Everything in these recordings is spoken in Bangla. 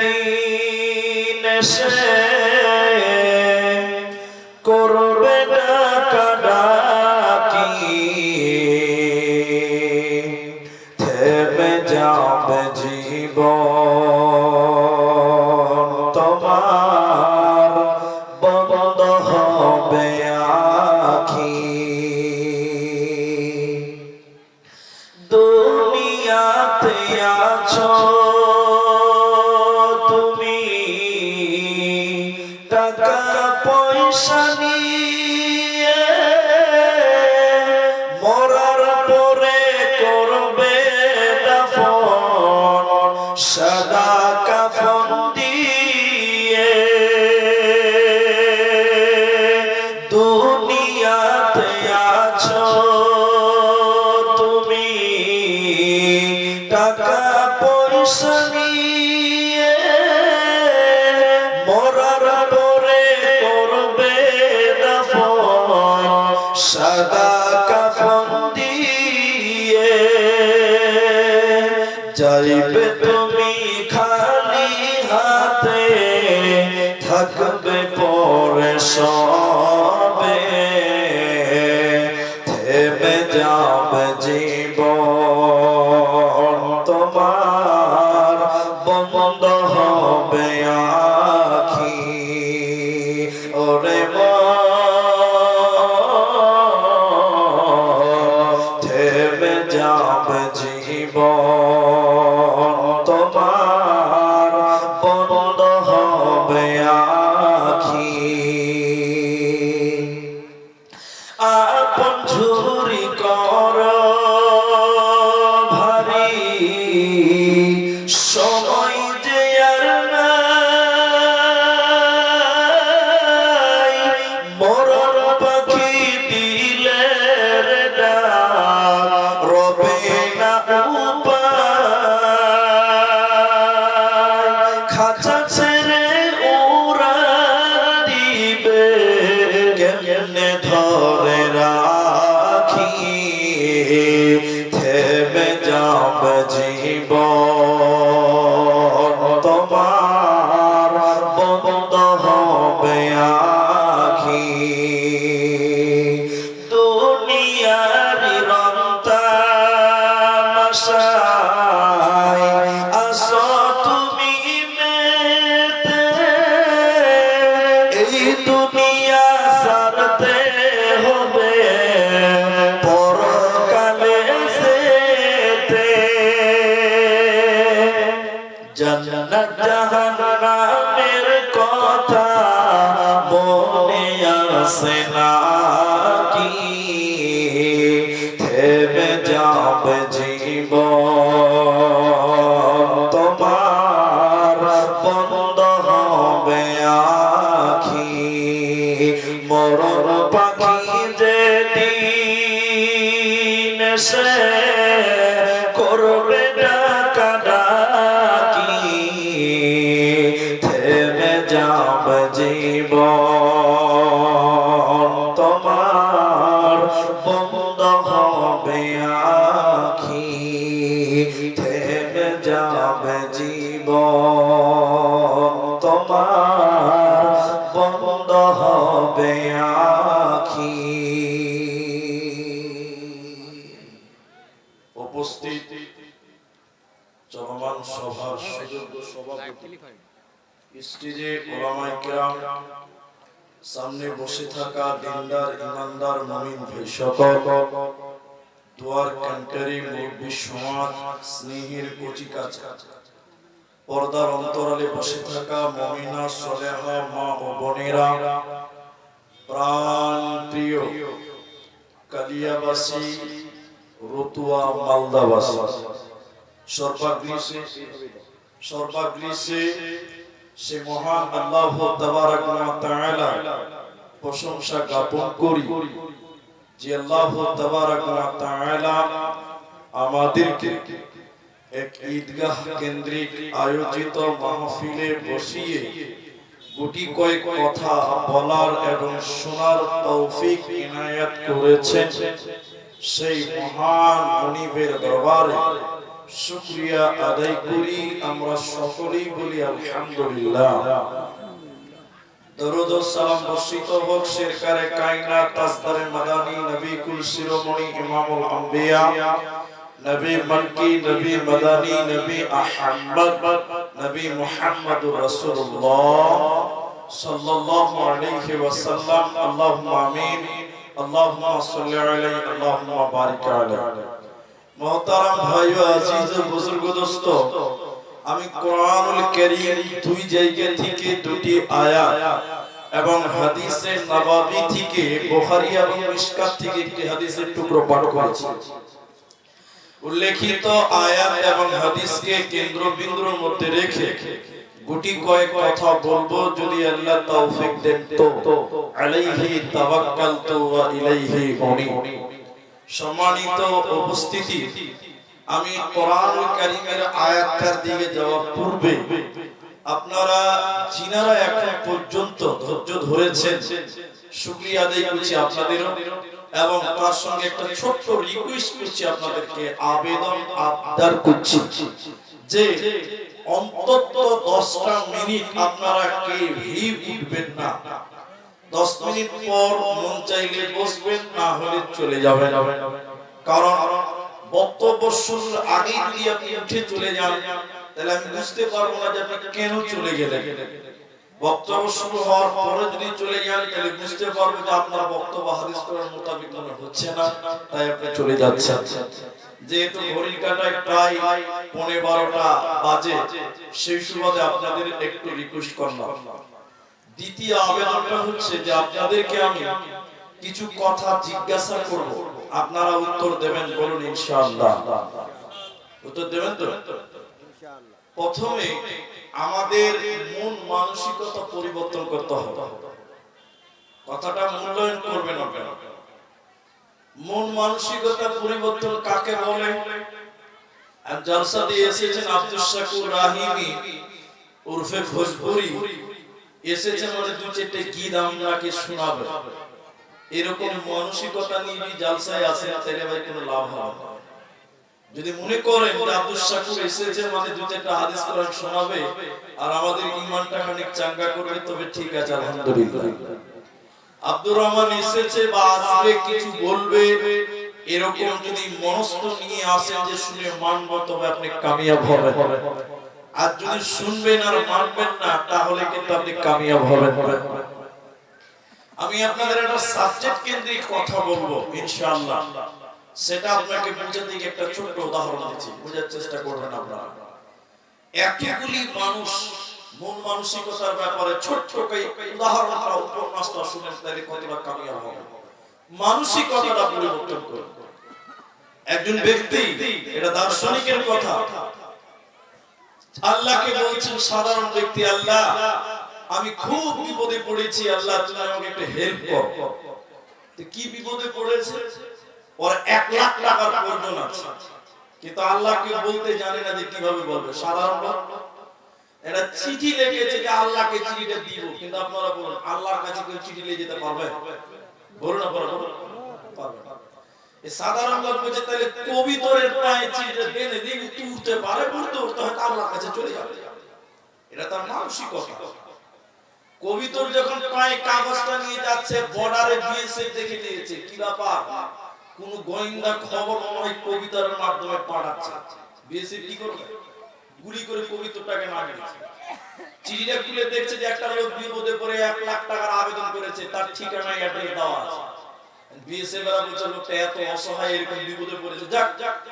দিন এসে করবে ডাকাডাকি, থেমে যাবে জীবন তোমার, বন্ধ হবে আখি। দুনিয়াতে আছো তুমি টাকা পয়সা নিয়ে, মরার পরে করবে দাফন সাদা কাফন দিয়ে। দুনিয়াতে আছো তুমি টাকা পয়সা নিয়ে, মরার পরে করবে দাফন সাদা কাফন দিয়ে। যাইবে তুমি খালি হাতে, থাকবে পরে সবে, থেমে যাবে জীবন তোমার, বন্ধ হবে আখি। ওরে থেমে যাবে জীবন তোমার, বন্ধ হবে আখি। আপন ঝুরি কর ভারী, সময় যে আর নাই, মরণ পাখি দিলে রে ডাক, রবে না উপায়। খাঁচা ছেড়ে উড়ান দিবে, কেমনে ধরে রাখি, থেমে যাবে জীবন তোমার, বন্ধ হবে আখি। দুনিয়ারি রং তামাশায় আসো তুমি মেতে, এই দুনিয়া ছাড়তে হবে পরকালে যেতে। জান্নাত জাহান্নামের কথা মনে আসে নাকি, থেমে যাবে জীবন তোমার, বন্ধ হবে আখি। মরণ পাখি যেদিন এসে করবে ডাকাডাকি, থেমে যাবে জীবন তোমার, বন্ধ হবে আখি। থেমে যাবে জীবন তোমার, বন্ধ হবে আখি। উপস্থিত চলমান সভার সুযোগ্য সভাপতি, স্টেজে ওলামায়ে কেরাম, সামনে বসে থাকা দিনদার ইমানদার মুমিন ভাই সকল, দুয়ার কান্টারি মুরব্বি সমাজ, স্নেহের কচিকাচা, পর্দার অন্তরালে বসে থাকা মুমিনা সলেহা মা ও বোনেরা, প্রাণ প্রিয় কালিয়াবাসী, রতুয়া মালদাবাসী, সর্বাগ্রিসে সে মহান আল্লাহ তাবারক ওয়া তাআলা প্রশংসা জ্ঞাপন করি যে আল্লাহ তাবারক ওয়া তাআলা আমাদেরকে এক ঈদগাহ কেন্দ্রিক আয়োজিত মাহফিলে বসিয়ে গুটি কয়েক কথা বলার এবং শোনার তৌফিক ইনায়াত করেছেন। সেই মহান মুনিবের দরবারে শুকরিয়া আদায় করি, আমরা সকলেই বলি আলহামদুলিল্লাহ। দরুদ ও সালাম বর্ষিত হোক সরকারে কায়নাত তাজদারে মাদানী নবী কুল শিরোমণি ইমামুল আম্বিয়া নবী মক্কি নবী মাদানী নবী আহমদ নবী মুহাম্মদুর রাসূলুল্লাহ সাল্লাল্লাহু আলাইহি ওয়াসাল্লাম। আল্লাহুম্মা আমিন। আল্লাহুম্মা সাল্লি আলাইহি আল্লাহুম্মা বারিক আলাইহি। মুহতারাম ভাই ও আজিজ ও বুজুর্গ দোস্ত, আমি কোরআনুল কারীম দুই জায়গা থেকে দুটি আয়াত এবং হাদিসে নববী থেকে বুখারী এবং মিশকাত থেকে একটি হাদিসের টুকরো পাঠ করেছি। উল্লেখিত আয়াত এবং হাদিসকে কেন্দ্রবিন্দুর মধ্যে রেখে গুটি কয়েক কথা বলবো, যদি আল্লাহ তৌফিক দেন তো। আলাইহি তাওয়াক্কালতু ওয়া ইলাইহি উনীব। সম্মানিত উপস্থিতি, আমি কোরআনুল কারীমের আয়াতটার দিকে যাওয়ার পূর্বে আপনারা যিনারা এখন পর্যন্ত ধৈর্য ধরেছেন, শুকরিয়া আদায় করছি আপনাদেরও, এবং তার সঙ্গে একটা ছোট্ট রিকোয়েস্ট করছি আপনাদেরকে, আবেদন আবদার করছি যে অন্তত 10টা মিনিট আপনারা কেউই উঠবেন না। 10 মিনিট পর মন চাইলে বসবেন, না হলে চলে যাবেন। কারণ বক্তব্য শুরুর আগে যদি আপনি উঠে চলে যান, তাহলে আমি বুঝতে পারবো না যে আপনি কেন চলে গেলেন। বক্তব্য শুরু হওয়ার পরে যদি চলে যান, তাহলে বুঝতে পারবো যে আপনার বক্তব্য হাদিস কোরআন মোতাবেক মনে হচ্ছে না, তাই আপনি চলে যাচ্ছেন। যেহেতু ঘড়ির কাঁটায় প্রায় 12:15 বাজে, সেই সুবাদে আপনাদের একটু রিকোয়েস্ট করলাম। দ্বিতীয় আবেদনটা হচ্ছে যে আপনাদেরকে আমি কিছু কথা জিজ্ঞাসা করব, আপনারা উত্তর দেবেন, বলুন ইনশাআল্লাহ। উত্তর দেবেন তো? ইনশাআল্লাহ। প্রথমে আমাদের মন মানসিকতা পরিবর্তন করতে হবে। কথাটা মূল্যায়ন করবেন আপনারা। মন মানসিকতা পরিবর্তন কাকে বলে? জলসা দিয়ে এসেছেন আব্দুল শাকুর রাহিমি উরফে ভোজপুরি, এসেছেন মানে দু চারটে গীত আপনাকে শোনাবে। এরকম মানসিকতা নিয়ে জলসায় আসেন, তাহলে ভাই কোনো লাভ হবে না। যদি মনে করেন যে আব্দুল শাকুর এসেছে মানে দু চারটা হাদিস কোরআন শোনাবে আর আমাদের ঈমানটা খানিক চাঙ্গা করবে, তবে ঠিক আছে, আলহামদুলিল্লাহ। আব্দুর রহমান এসেছে বা আসবে, কিছু বলবে, এরকম যদি মনস্থ নিয়ে আসেন যে শুনে মানবো, তবে আপনি কামিয়াব হবেন। আর যদি শুনবেন আর মানবেন না, তাহলে কিন্তু আপনি কামিয়াব হবেন না। আমি আপনাদের একটা সাবজেক্ট কেন্দ্রিক কথা বলবো ইনশাআল্লাহ। সেটা আপনাকে বুঝাতে গিয়ে একটা ছোট্ট উদাহরণ দিচ্ছি, বোঝার চেষ্টা করবেন আপনারা। একগুলি মানুষ মন মানসিকতার ব্যাপারে ছোট্ট উদাহরণটা উপন্যাসটা শুনেন, তাহলে কতটা কামিয়াব হবে। মানসিকতাটা পরিবর্তন করুন। একজন ব্যক্তি, এটা দার্শনিকের কথা, আল্লাহকে বলছেন, সাধারণ ব্যক্তি, আল্লাহ আমি খুব বিপদে পড়েছি, আল্লাহ তুমি আমাকে একটু হেল্প করো। তো কি বিপদে পড়েছে? ওর 1 লাখ টাকার প্রয়োজন আছে, কিন্তু আল্লাহকে বলতে জানে না যে কিভাবে বলবে। সাধারণ এটা চিঠি লিখেছে যে আল্লাহকে চিঠিটা দিব, কিন্তু আপনারা বলুন আল্লাহর কাছে কেউ চিঠি লিখে যেতে পারবে? বলুন না, পারবে না। এই সাধারণ লোক বলছে তাহলে কবিতরের পায়ে চিঠিটা দেনে দিন তুলতে পারে, উঠতে উঠতে হয়তো আল্লাহর কাছে চলে যাবে। এটা তার মানসিকতা। কবিতর যখন পায়ে কাগজটা নিয়ে যাচ্ছে, বর্ডারে বিএসএফ দেখে নিয়েছে, কি ব্যাপার, কোন গোয়েন্দা খবর মনে হয় কবিতার মাধ্যমে পাঠাচ্ছে। বিএসএফ কি করবে? গুলি করে কবিতরটাকে মারি দিয়েছে। চিঠিটা খুলে দেখছে যে একটা লোক বিপদে পড়ে 1 লাখ টাকার আবেদন করেছে, তার ঠিকানা অ্যাড্রেস দেওয়া আছে। বিএসএফ এর বলছে লোকটা এত অসহায়, এরকম বিপদে পড়েছে, যাক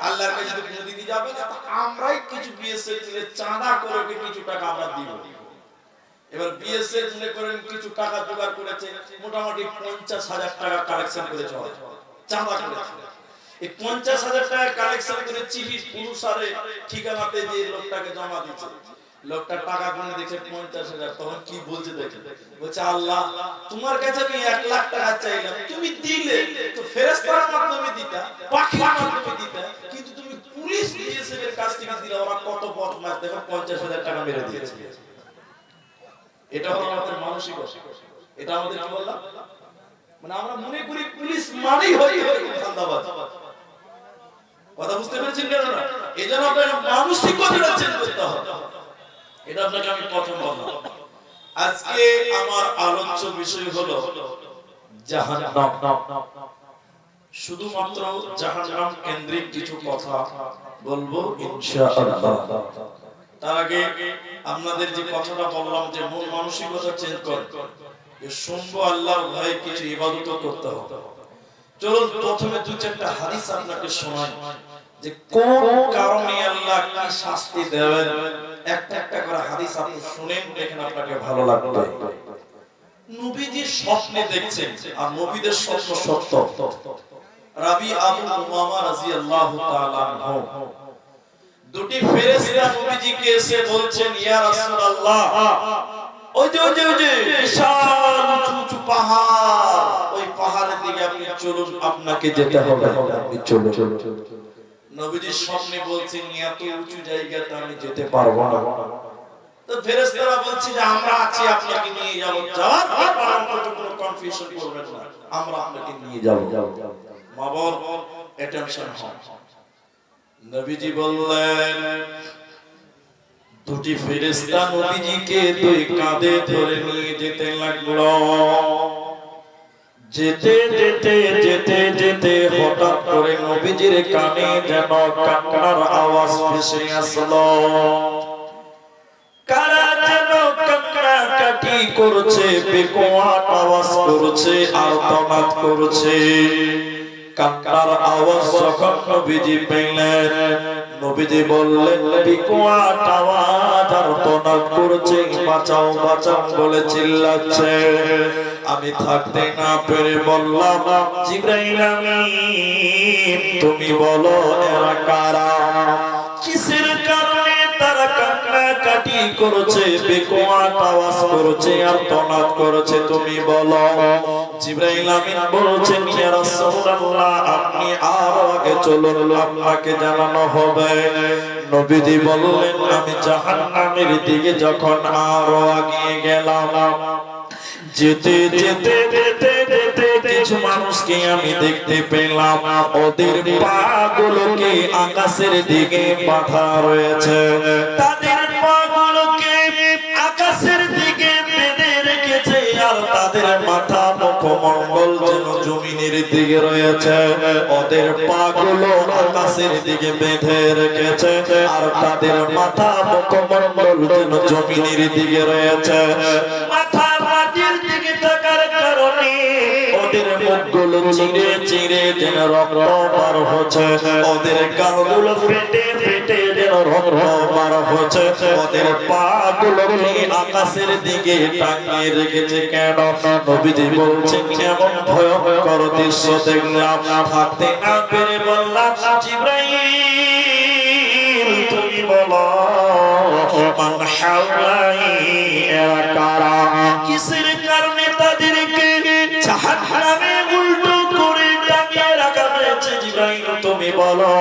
আল্লাহর কাছে তো কোনোদিনই যাবে না, আমরাই কিছু বিএসএফ মিলে চাঁদা করে ওকে কিছু টাকা আমরা দিব। এবার বিএসএফ মনে করেন কিছু টাকা জোগাড় করেছে, মোটামুটি 50,000 টাকা কালেকশন করেছে, চাঁদা করেছে। এই 50,000 টাকা কালেকশন করে চিঠি অনুসারে ঠিকানাতে যে লোকটাকে জমা দিচ্ছে, লোকটা টাকা গুনে দেখে 50,000। তখন কি বলছে দেখেন, বলছে আল্লাহ তোমার কাছে আমি 1 লাখ টাকা চাইলাম, তুমি দিলে, তো ফেরেশতার মাধ্যমে দিতা, পাখির মাধ্যমে দিতা, কিন্তু তুমি পুলিশ বিএসএফ এর কাছ থেকে দিলে। ওরা কত বদমাশ দেখো, 50,000 টাকা মেরে দিয়েছে। এটা হলো আমাদের মানসিকতা। এটা আমাদের কি বললাম, মানে আমরা মনে করি পুলিশ মানেই হয় ধান্দাবাজ। কথা বুঝতে পেরেছেন কেন না? এজন্য আপনাকে মানসিকতাটা চেঞ্জ করতে হবে। এটা আপনাকে আমি প্রথম বললাম। আজকে আমার আলোচ্য বিষয় হলো জাহান্নাম। শুধুমাত্র জাহান্নাম কেন্দ্রিক কিছু কথা বলবো ইনশাআল্লাহ। তার আগে আপনাদের যে কথাটা বললাম যে মন মানসিকতা চেঞ্জ করে, যে শুনবো আল্লাহর ভয়ে কিছু ইবাদত করতে হবে। চলুন প্রথমে দু চারটা হাদিস আপনাকে শোনাই যে কোন কারণে আল্লাহ কি শাস্তি দেবেন। একটা একটা করে হাদিস আপনি শুনেন, দেখেন আপনাকে ভালো লাগবে। নবীজি স্বপ্নে দেখছেন, আর নবীদের স্বপ্ন সত্য। রাবি আবু উমামা রাদিয়াল্লাহু তাআলা আনহু দুটি ফেরেশতা নবীজিকে এসে বলছেন, ইয়া রাসূলুল্লাহ, ওই যে বিশাল উঁচু পাহাড়, ওই পাহাড়ের দিকে আপনি চলুন, আপনাকে যেতে হবে, আপনি চলুন। নবীজি স্বপ্নে বলছেন, এত উঁচু জায়গাতে আমি যেতে পারবো না। তো ফেরেশতারা বলছে যে আমরা আছি, আপনাকে নিয়ে যাব, যাওয়ার পর কোনো কনফিউশন করবেন না, আমরা আপনাকে নিয়ে যাব। মা বোন অ্যাটেনশন হন। নবীজি বললেন, দুটি ফেরেশতা নবীজিকে দুই কাঁধে ধরে নিয়ে যেতে লাগলো। যেতে যেতে যেতে যেতে হঠাৎ করে নবীজির কানে যেন কান্নার আওয়াজ ভেসে আসলো। কারা যেন কান্নাকাটি করছে, বেকোয়াট আওয়াজ করছে, আর্তনাদ করছে। কান্নার আওয়াজ যখন নবীজি পেলেন, নবীজি বললেন, বেকোয়াট আওয়াজ আর্তনাদ করছে, বাঁচাও বাঁচাও বলে চিল্লাচ্ছে। আমি থাকতে না পেরে বললাম, জিবরাইল আমিন, তুমি বলো এরা কারা, কিসের কারণে তারা কান্নাকাটি করছে, বেকোয়াট আওয়াজ করছে, আর্তনাদ করছে, তুমি বলো। জিবরাইল আমিন বলছেন, ইয়া রাসূলুল্লাহ, আপনি আরো আগে চলুন, আপনাকে জানানো হবে। নবীজি বললেন, আমি জাহান্নামের দিকে যখন আরো এগিয়ে গেলাম, যেতে যেতে যেতে যেতে কিছু মানুষকে আমি দেখতে পেলাম, ওদের পাগুলোকে আকাশের দিকে বাঁধা রয়েছে, তাদের পাগুলোকে আকাশের দিকে বেঁধে রেখেছে, আর তাদের মাথা মুখমণ্ডল যেন জমিনের দিকে রয়েছে। ওদের পাগুলো আকাশের দিকে বেঁধে রেখেছে, আর তাদের মাথা মুখমণ্ডল যেন জমিনের দিকে রয়েছে। মাথা মাটির দিকে থাকার কারণে ওদের মুখগুলো চিরে চিরে যেন রক্ত বার হচ্ছে, ওদের গালগুলো ফেটে ফেটে যেন রক্ত বার হচ্ছে, ওদের পাগুলোকে আকাশের দিকে টাঙিয়ে রেখেছে। কেন? নবীজি বলছেন, এমন ভয়ঙ্কর দৃশ্য দেখলাম, থাকতে না পেরে বললাম, জিবরাইল, তুমি বলো মান হাওলাই, এরা কারা, কিসের কারণে তাদেরকে জাহান্নামে উল্টো করে টাঙিয়ে রাখা হয়েছে। জিবরাইল, তুমি বলো,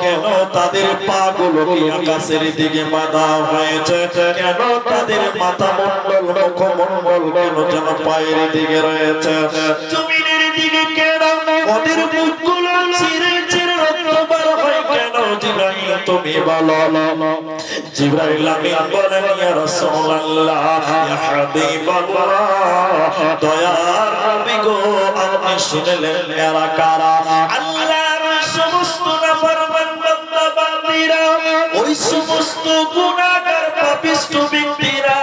কেন তাদের পাগুলোকে আকাশের দিকে বাঁধা হয়েছে, কেন তাদের মাথা মণ্ডল মুখমণ্ডল কেন যেন পায়ের দিকে রয়েছে, জমিনের দিকে কেন ওদের মুখগুলো চিরে চিরে রক্ত বার হয় কেন? জিবরাইল, তুমি বলো। জিবরাইল আমিন বলেন, ইয়া রাসূলুল্লাহ, ইয়া হাবিবাল্লাহ, দয়ার নবী গো, আপনি শুনলেন এরা কারা? আল্লাহর সমস্ত নাফরমান বান্দা বান্দীরা, ওই সমস্ত গুনাহগার পাপিষ্ঠ ব্যক্তিরা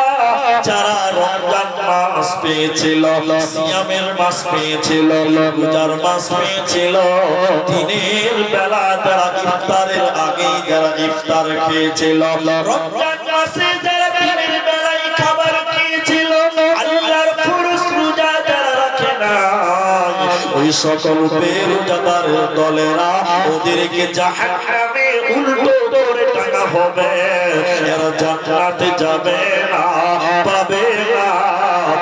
যারা রমজান মাস পেয়েছিল, সিয়ামের মাস পেয়েছিল, রোজার মাস পেয়েছিল, দিনের বেলা যারা ইফতারের আগে যারা ইফতার খেয়েছিল, রমজান মাসে যারা দিনের বেলায় খাবার খেয়েছিল, আল্লাহর ফরজ রোজা যারা রাখে না, ওই সকল বেরোজাদার দলেরা ওদেরকে জাহান্নামে উল্টো করে টাঙা হবে, এরা জান্নাতে যাবে না, পাবে না,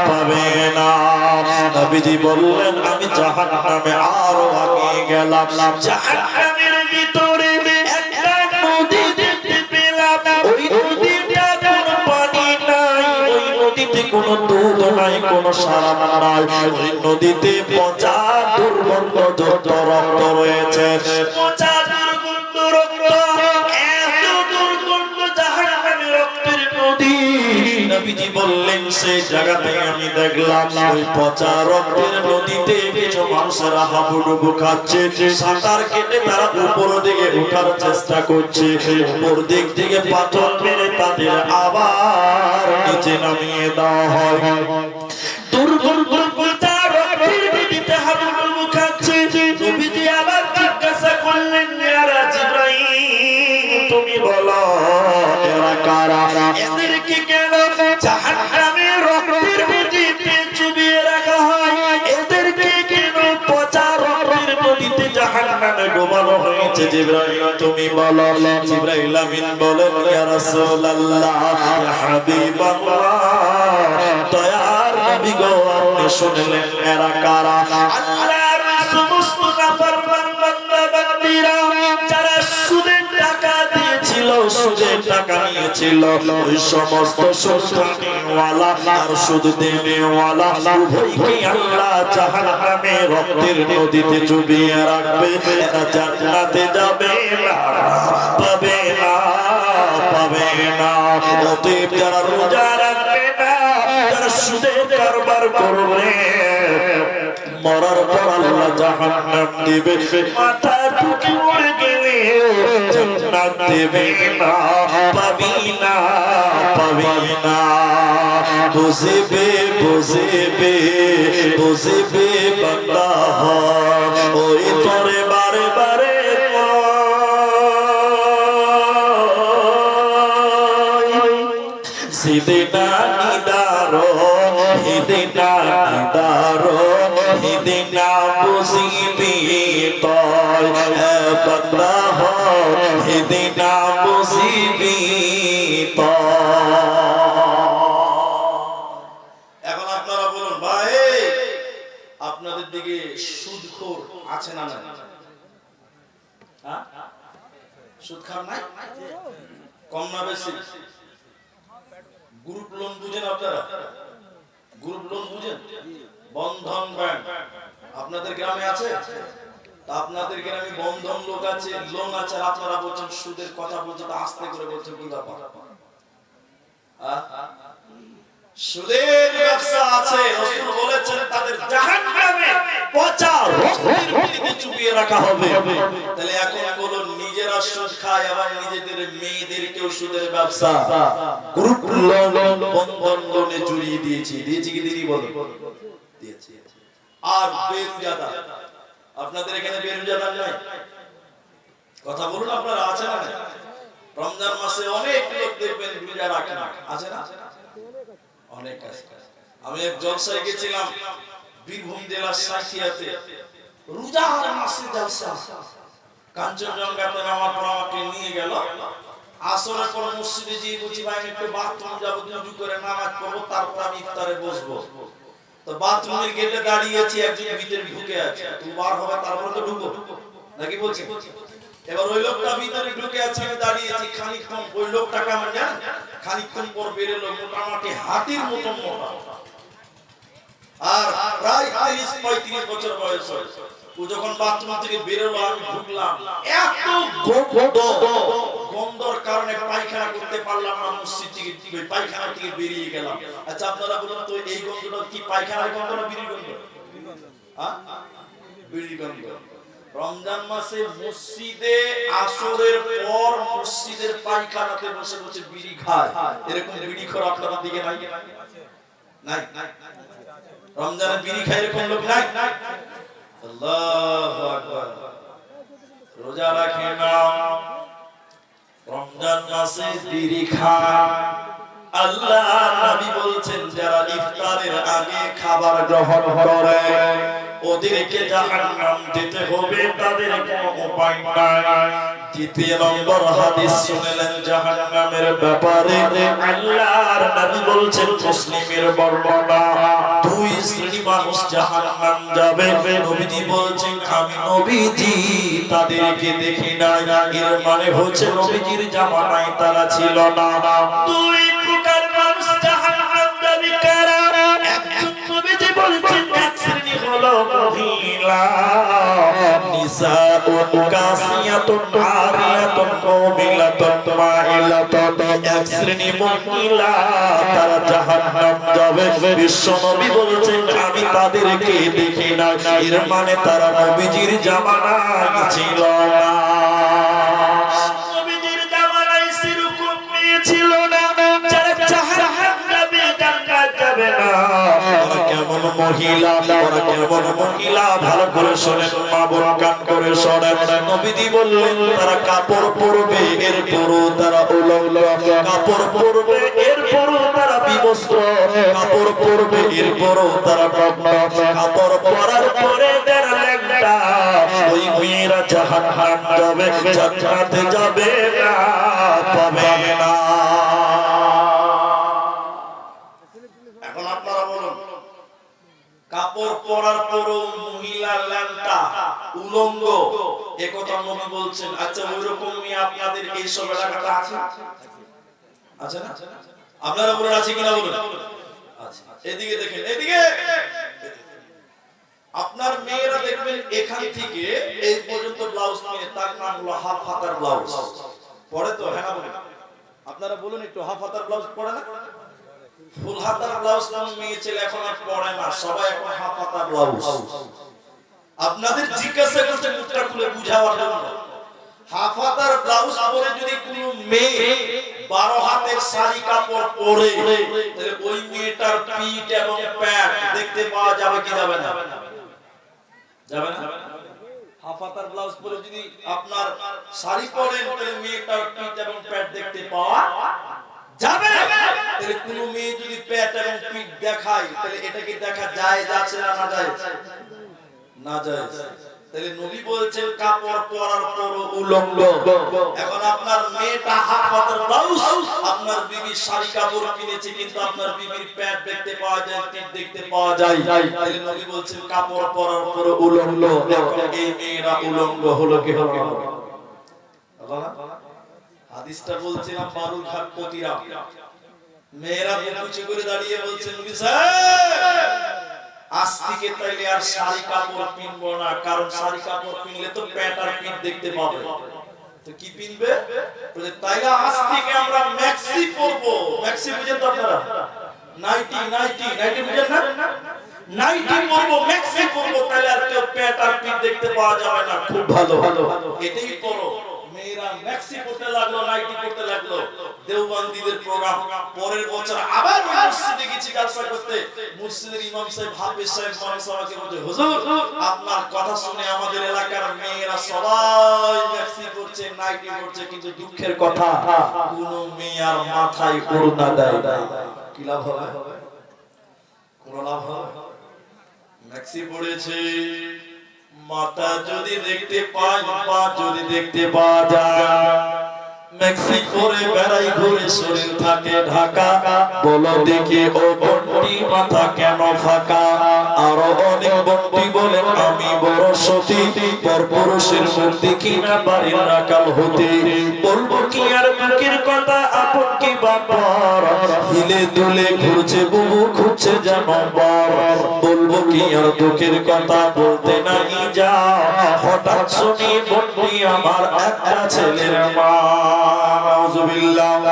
পাবে না। নবীজি বললেন, আমি জাহান্নামে আরো আগে গেলাম, জাহান্নামের ভিতরে একটা নদী দেখতে পেলাম, ওই নদীটা কোনো পানি নাই, ওই নদীতে কোনো দুধ নাই, কোনো সারাম নাই, ওই নদীতে পচা দুর্গন্ধ যত রক্ত রয়েছে, পচা দুর্গন্ধ নবীজি বললেন সেই জায়গাতে আমি দেখলাম ওই পচা রক্তের নদীতে কিছু মানুষেরা হাবুডুবু খাচ্ছে, সাঁতার কেটে তারা উপর দিকে ওঠার চেষ্টা করছে, উপর দিক থেকে পাথর মেরে তাদের আবার নিচে নামিয়ে দেওয়া হয়। দুর্গম পচা রক্তের নদীতে হাবুডুবু খাচ্ছে। নবীজি আবার জিজ্ঞাসা করলেন, ইয়া জিবরাইল তুমি বলো এরা কারা? এদেরকে কেন জাহান্নামের রক্তের নদীতে চুবিয়ে রাখা হয়? এদেরকে কেন পচা রক্তের নদীতে জাহান্নামে ডোবানো হয়েছে? জিবরাইল তুমি বলো। জিবরাইল আমিন বলেন, ইয়া রাসূলুল্লাহ, ইয়া হাবিবাল্লাহ, দয়ার নবী গো আপনি শুনলেন এরা কারা? আল্লাহর সমস্ত নাফরমান বান্দা বান্দীরা যারা সুদের টাকা দিয়েছিল, সুদের টাকা নিয়েছিল, ওই সমস্ত সুদখানিওয়ালা আর সুদ দেনেওয়ালা উভয়কে আল্লাহ জাহান্নামে রক্তের নদীতে চুবিয়ে রাখবে। এরা জান্নাতে যাবে না, পাবে না, পাবে না। অতএব যারা রোজা রাখবে না, যারা সুদের কারবার করবে, মরার পর আল্লাহ জাহান্নাম দিবে, মাথা ঢুকে মরে গেলে জান্নাত দেবে না, পাবি না, পাবি না। বুঝিবে বুঝিবে বুঝিবে বান্দা ওই তোরে বারে বারে সিদিনা নিদারো হিদিনা নিদারো হিদিনা বুঝিবি তয় বান্দা হিদিনা বুঝিবি তয়। এখন আপনারা বলুন ভাই, আপনাদের দিকে সুদখোর আছে না? হ্যাঁ, সুদ খান নাই? কম না বেশি? গ্রুপ লোন বুঝেন আপনারা? গ্রুপ লোন বুঝেন? বন্ধন ব্যাংক আপনাদের গ্রামে আছে? তা আপনাদের গ্রামে বন্ধন লোক আছে, লোন আছে, আপনারা বলছেন সুদের কথা বলছেন, আস্তে করে বলছেন কি ব্যাপার? সুদের ব্যবসা আছে, রাসূল বলেছেন তাদের জাহান্নামে পচা রক্তের নদীতে চুবিয়ে রাখা হবে। তাহলে এখন বলুন, নিজেরা সুদ খায় আবার নিজেদের মেয়েদেরকেও সুদের ব্যবসা, গ্রুপ লোন, বন্ধন লোনে জড়িয়ে দিয়েছি, দিয়েছি কি দিদি বলো? দিয়েছি। আর বেরুজাদা, আপনাদের এখানে বেরুজাদা নাই? কথা বলুন, আপনারা আছে না? রমজান মাসে অনেক লোক দেখবেন রোজা রাখে না, আছে না? অনেক আছে। আমি এক জলসায় গেছিলাম বীরভূম জেলার সাঁথিয়াতে, রোজার মাসে জলসা। কাঞ্চনজঙ্ঘাতে নামার পর আমাকে নিয়ে গেল, আসরের পর মসজিদে গিয়ে বলছি ভাই একটু বাথরুম যাবো, দুজু করে নামাজ পড়বো, তারপর আমি ইফতারে বসবো। তো বাথরুমের গেটে দাঁড়িয়েছি, একজন ভিতরে ঢুকে আছে, তুই বার হবে তারপরে তো ঢুকবো নাকি বলছে। এবার ওই লোকটা ভিতরে ঢুকে আছে, আমি দাঁড়িয়েছি খানিকক্ষণ, ওই লোকটাকে আমার জান খানিকক্ষণ পর বেরোলো, মোটামুটি হাতির মতন মোটা, আর প্রায় ৩০-৩৫ বছর বয়স। ও যখন বাথরুম থেকে বেরোলো, আমি ঢুকলাম, এত গন্ধর কারণে পায়খানা করতে পারলাম না, মসজিদ থেকে পায়খানা থেকে বেরিয়ে গেলাম। আচ্ছা আপনারা বলুন তো, এই গন্ধটা কি পায়খানার গন্ধ না বিড়ির গন্ধ? বিড়ির গন্ধ। রমজান মাসে মসজিদে আসরের পর মসজিদের পায়খানাতে বসে বসে বিড়ি খায়, এরকম বিড়ি খোর আপনাদের দিকে নাই? নাই? রমজানে বিড়ি খায় এরকম লোক নাই? আল্লাহু আকবার। রোজা রাখে না, রমজান মাসে বিড়ি খায়। আল্লাহ নবী বলছেন যারা ইফতারের আগে খাবার গ্রহণ করে ওদেরকে জাহান্নাম যেতে হবে, তাদের কোনো উপায় নাই। দ্বিতীয় নম্বর হাদিস শুনলেন জাহান্নামের ব্যাপারে, আল্লাহর নবী বলছেন মুসলিমের বর্ণনা, দুই শ্রেণী মানুষ জাহান্নাম যাবে। নবীজি বলছেন আমি নবীজি তাদেরকে দেখি নাই, এর মানে হচ্ছে নবীজির জামানায় তারা ছিল না। দুই প্রকার মানুষ জাহান্নাম যাবে কারা? একজন নবীজি বলছেন এক শ্রেণী হলো মহিলা, নিসাউন কাসিয়াতুন আরিয়াতুন মুমিলাতুন মাইলাতুন। এক শ্রেণী মহিলা তারা যাবে। বিশ্ব নবী বলছেন আমি তাদেরকে দেখি না, এর মানে তারা নবীজির জামানায় ছিল না। নবীজির জামানায় সেরকম মেয়ে ছিল না যারা জাহান্নাম যাবে, জান্নাত যাবে না। ওরা কেমন মহিলা, ওরা কেমন মহিলা, ভালো করে শোনেন মা বোন, কান করে শোনেন। নবীজি বললেন তারা কাপড় পরবে, এরপরও তারা উলঙ্গ, কাপড় পরবে এরপরও তারা বিবস্ত্র, কাপড় পরবে এরপরও তারা নগ্ন, কাপড় পরার পরে তারা ল্যাংটা। ওই মেয়েরা জাহান্নাম যাবে, জান্নাতে যাবে না, পাবে না। এখন আপনারা বলুন, কাপড় পরার পরও মহিলা ল্যাংটা উলঙ্গ, একথা নবী বলছেন। আচ্ছা ওইরকম মেয়ে আপনাদের এই সব এলাকাতে আছে? আছে না? আপনারা বলেন আছে কিনা বলুন। আচ্ছা এদিকে দেখেন, এদিকে আপনার মেয়েরা দেখবেন এখান থেকে এই পর্যন্ত ব্লাউজ নিয়ে, তার নাম হলো হাফ হাতার ব্লাউজ পরে। তো হ্যাঁ না বলেন, আপনারা বলুন একটু, হাফ হাতার ব্লাউজ পরে না? ফুল হাতার ব্লাউজ নাম মেয়ে ছেলে এখন আর পরে না, সবাই এখন হাফ হাতার ব্লাউজ। আপনাদের জিজ্ঞাসা করতে মুখটা খুলে বুঝাবার জন্য, হাফ হাতার ব্লাউজ পরে যদি কোনো মেয়ে 12 হাতের শাড়ি কাপড় পরে, তাহলে ওই মেয়েটার পিঠ এবং প্যাট দেখতে পাওয়া যাবে কি যাবে না? যাবে না? হাফ হাতার ব্লাউজ পরে যদি আপনার শাড়ি পরেন, তাহলে মেয়েটার পিঠ এবং প্যাট দেখতে পাওয়া যাবে। তাহলে কোনো মেয়ে যদি প্যাট এবং পিঠ দেখায়, তাহলে এটা কি দেখা যায়, যাচ্ছে না না যায়? না যায়। তাহলে নবী বলছেন কাপড় পরার পরও উলঙ্গ। এখন আপনার মেয়েটা হাফ হাতার ব্লাউজ, আপনার বিবি শাড়ি কাপড় কিনেছে, কিন্তু আপনার বিবির প্যাট দেখতে পাওয়া যায়, পিঠ দেখতে পাওয়া যায়। তাহলে নবী বলছেন কাপড় পরার পরও উলঙ্গ। এখন এই মেয়েরা উলঙ্গ হলো কি হলো? হাদিসটা বলছিলাম বালুরঘাট প্রতিরাম। মেয়েরা বুকুচি করে দাঁড়িয়ে বলছেন নবী সাহেব আজ থেকে তাইলে আর শাড়ি কাপড় কিনবো না, কারণ শাড়ি কাপড় কিনলে তো প্যাট আর পিঠ দেখতে পাবে। তো কি কিনবে? বলে তাইলে আজ থেকে আমরা ম্যাক্সি পরবো। ম্যাক্সি বুঝেন তো আপনারা? নাইটি, নাইটি, নাইটি বুঝেন না? নাইটি পরবো, ম্যাক্সি পরবো, তাইলে আর কেউ প্যাট আর পিঠ দেখতে পাওয়া যাবে না। খুব ভালো, এটাই করো। মেয়েরা ম্যাক্সি পরতে লাগলো, নাইটি পরতে লাগলো। দেওবন্দিদের প্রোগ্রাম। পরের বছর আবার ওই মসজিদে গেছি কালসা করতে। মসজিদের ইমাম সাহেব, হাফেজ সাহেব, মানুষ আমাকে বলছে হুজুর আপনার কথা শুনে আমাদের এলাকার মেয়েরা সবাই ম্যাক্সি পরছে, নাইটি পরছে, কিন্তু দুঃখের কথা কোন মেয়ে আর মাথায় ওড়না দেয় না। কি লাভ হবে? কোন লাভ হবে? ম্যাক্সি পরেছে, মাথা যদি দেখতে পাই, পা যদি দেখতে পাওয়া যায়, ম্যাক্সি পরে বেড়াই, ঘুরে শরীর থাকে ঢাকা। বলো দেখি ও বন্টি মাথা কেন ফাঁকা? আরো অনেক বন্টি বলেন আমি বড় সতী, পরপুরুষের মুখ দেখি না বাড়ির রাখাল হতে। বলবো কি আর বুকের কথা, আপন কি বাবার, হিলে দুলে ঘুরছে বুবু, খুঁজছে যেন বর। বলবো কি আর দুঃখের কথা, বলতে নাই যা, হঠাৎ শুনি বন্টি আমার একটা ছেলের মা। নাউজুবিল্লাহ।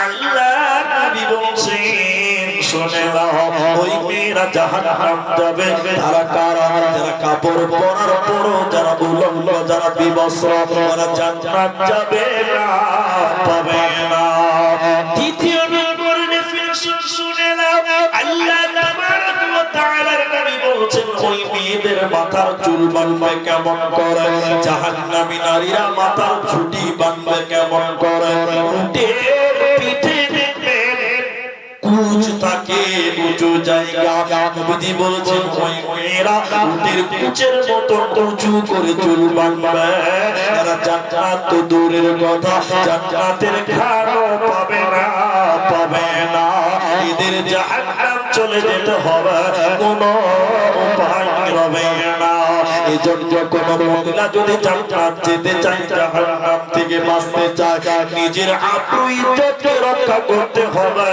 আল্লাহ নবী বলছেন শুনে নাও, ওই মেয়েরা জাহান্নাম যাবে। তারা কারা? যারা কাপড় পরার পরও যারা উলঙ্গ, যারা বিবস্ত্র, তারা জান্নাত যাবে না, পাবে না। দ্বিতীয় নম্বর ডেফিনিশন শুনে নাও, আল্লাহ তাবারক ওয়া তাআলার নবী বলছেন ওই মেয়েদের মাথার চুল বাঁধবে কেমন করে? জাহান্নামী নারীরা মাথার ঝুঁটি বাঁধবে কেমন করে? উটের পিঠে দেখবেন কুচ থাকে, উঁচু জায়গা। নবী বলছেন ওই মেয়েরা উটের কুচের মতো উঁচু করে চুল বাঁধবে। এরা জান্নাত তো দূরের কথা, জান্নাতের ঘ্রাণও পাবে না, পাবে না। এদের জাহান্নাম চলে যেতে হবে, কোনো উপায় হবে না। এজন্য কোন মহিলা যদি জান্নাত যেতে চায়, জাহান্নাম থেকে বাঁচতে চায়, নিজের আব্রু ইজ্জতকে রক্ষা করতে হবে।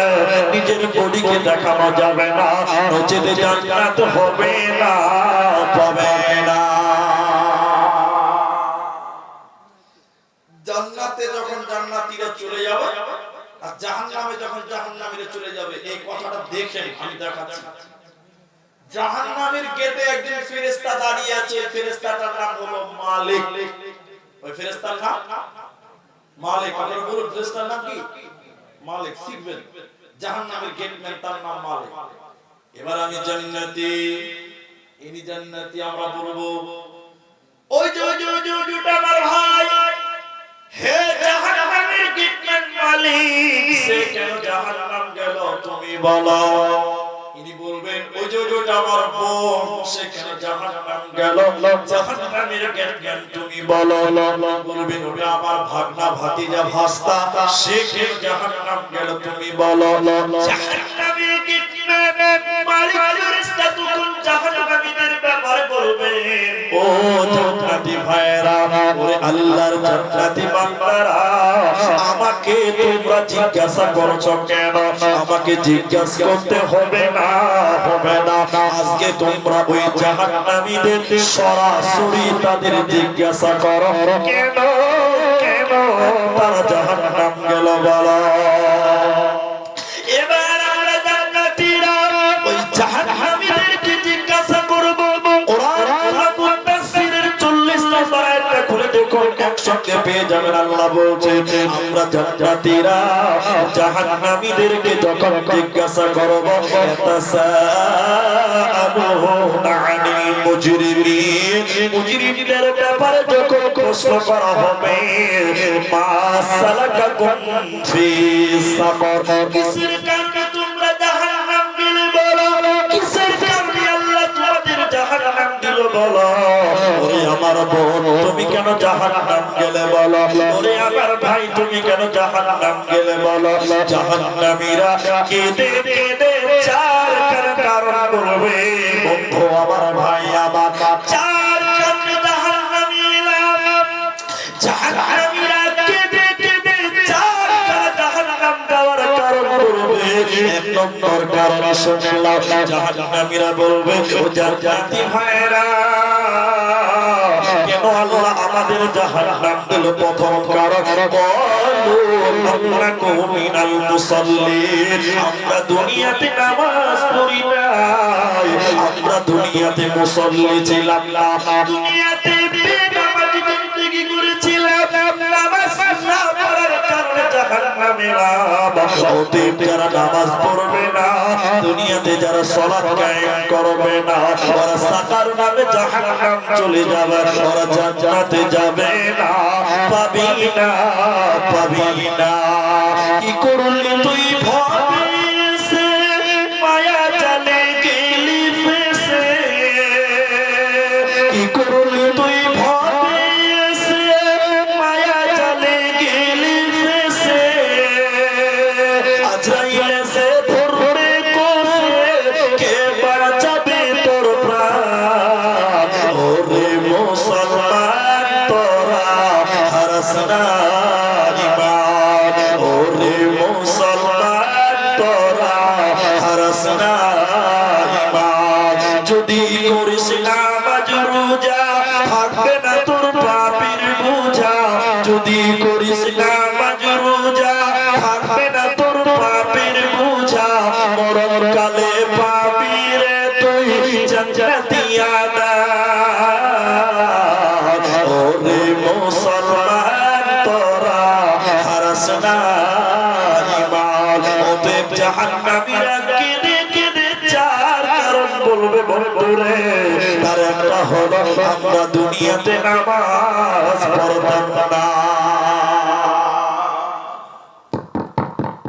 নিজের বডিকে দেখানো যাবে না, নচেতে জান্নাত হবে না, পাবে না। জান্নাতে যখন জান্নাতীরা চলে যাবে, আর জাহান্নামে যখন জাহান্নামীরা চলে যাবে, এই কথাটা দেখেন, আমি দেখাচ্ছি। জাহান্নামের গেটে একজন ফেরেশতা দাঁড়িয়ে আছে, ফেরেশতাটার নাম হলো মালিক। ওই ফেরেশতার নাম মালিক। আপনারা বলুন ফেরেশতার নাম কি? মালিক। শিখবেন, জাহান্নামের গেটম্যান তার নাম মালিক। এবার আমি জান্নাতি, ইনি জান্নাতি, আমরা বলবো ওই যে আমার ভাই, হে জাহান্নামের গেটম্যান মালিক, সে কেন জাহান্নাম গেল তুমি বলো। ইনি বলবেন ওই যে আমার বোন, সে কেন জাহান্নাম গেল, জাহান্নামের গেটম্যান তুমি বলো। বলবেন ওটা আমার ভাগনা ভাতিজা ভাস্তা, সে কেন জাহান্নাম গেল তুমি বলো। জাহান্নামের গেটম্যান মালিক ফেরেশতা তখন জাহান্নামীদের ব্যাপারে বলবেন, ও জান্নাতি ভাইরা, ওরে আল্লাহর জান্নাতি বান্দারা, আমাকে তোমরা জিজ্ঞাসা করছো কেন? আমাকে জিজ্ঞাসা করতে হবে না, হবে না। আজকে তোমরা ওই জাহান্নামীদের সরাসরি তাদের জিজ্ঞাসা করো, কেন কেন তারা জাহান্নাম গেল বলো। এবার আমরা জান্নাতীরা ওই জাহান্নামীদেরকে জিজ্ঞাসা করব। কোরআন সূরা মুদাসসিরের 40 নম্বর আয়াতটা খুলে দেখুন, একসঙ্গে পেয়ে যাবেন। আল্লাহ বলছেন, আমরা জান্নাতীরা জাহান্নামীদেরকে যখন জিজ্ঞাসা করব, ইয়াতাসাআলুনা আনিল মুজরিমিন, মুজরিমদের ব্যাপারে যখন প্রশ্ন করা হবে, মা সালাকাকুম ফি সাকর, কিসের কারণে তোমরা জাহান্নাম গেলে বলো, কিসের কারণে আল্লাহ তোমাদের জাহান্নাম দিল বলো। ওরে আমার বোন, তুমি কেন জাহান্নাম গেলে বলো। ওরে আমার ভাই, তুমি কেন জাহান্নাম গেলে বলো। জাহান্নামীরা কেঁদে কেঁদে চার কারণ বলবে, বন্ধু আমার ভাই আমার, চার কারণে জাহান্নামী এলাম। জাহান্নামীরা কেঁদে কেঁদে চার জাহান্নাম দেওয়ার কারণ বলবে। এক নম্বর কারণ শুনলাম, জাহান্নামীরা বলবে, ও জান্নাতি ভাইরা, কেন আল্লাহ আমাদের জাহান্নাম দিল? প্রথম কারণ, আমরা দুনিয়াতে নামাজ পড়ি নাই, আমরা দুনিয়াতে মুসল্লি ছিলাম না, দুনিয়াতে বেনামাজি জিন্দেগি করেছিলাম, নামাজ না পড়ার কারণে জাহান্নামে এলাম। অতএব যারা নামাজ পড়বে না, দুনিয়াতে যারা সালাত কায়েম করবে না, ওরা সাকার নামে জাহান্নাম চলে যাবে, ওরা জান্নাতে যাবে না, পাবি না, পাবি না। কি করলি তুই ভাবে সে, মায়া জালে গেলি ফেসে, কি করলি তুই ভাবে সে, মায়া জালে গেলি ফেসে, আজরাইল এসে ধরবে কোসে, কে বাঁচাবে তোর প্রাণ। ওরে মুসলমান তোরা হারাস না ইমান, ওরে মুসলমান তোরা হারাস না ইমান। যদি করিস নামাজ রোজা, থাকবে না তোর পাপের বোঝা। যদি করিস নামাজ রোজা, থাকবে না তোর পাপের বোঝা। মরণকালে পাবি রে তুই জান্নাতি আদান। ওরে মুসলমান তোরা হারাস না ইমান। অতএব জাহান্নামীরা কেঁদে কেঁদে চার কারণ বলবে বন্ধুরে। তার একটা হলো, আমরা দুনিয়াতে নামাজ পড়তাম না।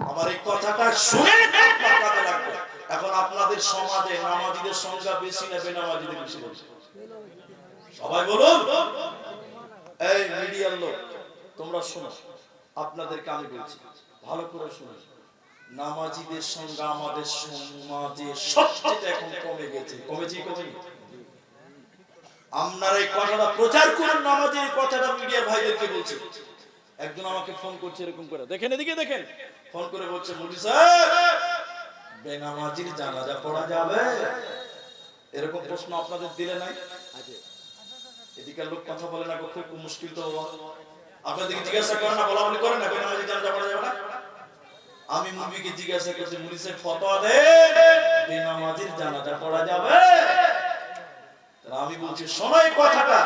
আমার এই কথাটা শুনে কাজে লাগবে। এখন আপনাদের সমাজে নামাজীদের সংখ্যা বেশি না বেনামাজীদের বেশি? সবাই বলুন। এই মিডিয়ার লোক, তোমরা শোনো, আপনাদেরকে আমি বলছি, ভালো করে শুনুন। নামাজীদের সংখ্যা আমাদের সমাজে সবচেয়ে এখন কমে গেছে। কমেছে, কমেনি? আপনারা এই কথাটা প্রচার করুন, নামাজের কথাটা মিডিয়ার ভাইদেরকে বলছি। একজন আমাকে ফোন করছে এরকম করে, দেখেন এদিকে দেখেন, ফোন করে বলছে, মুফতি সাহেব বেনামাজির জানাজা পড়া যাবে? এরকম প্রশ্ন আপনাদের দিলে নাই? এদিকের লোক কথা বলে না, খুব মুশকিল। তো আপনাদের জিজ্ঞাসা করেন না, বলা বলি করেন না, বেনামাজির জানাজা পড়া যাবে না? আমি মুরবিকে জিজ্ঞাসা করছি, মুরবি সাহেব ফতোয়া দেন বেনামাজির জানাজা পড়া যাবে? আমি বলছি শোনো এই কথাটা।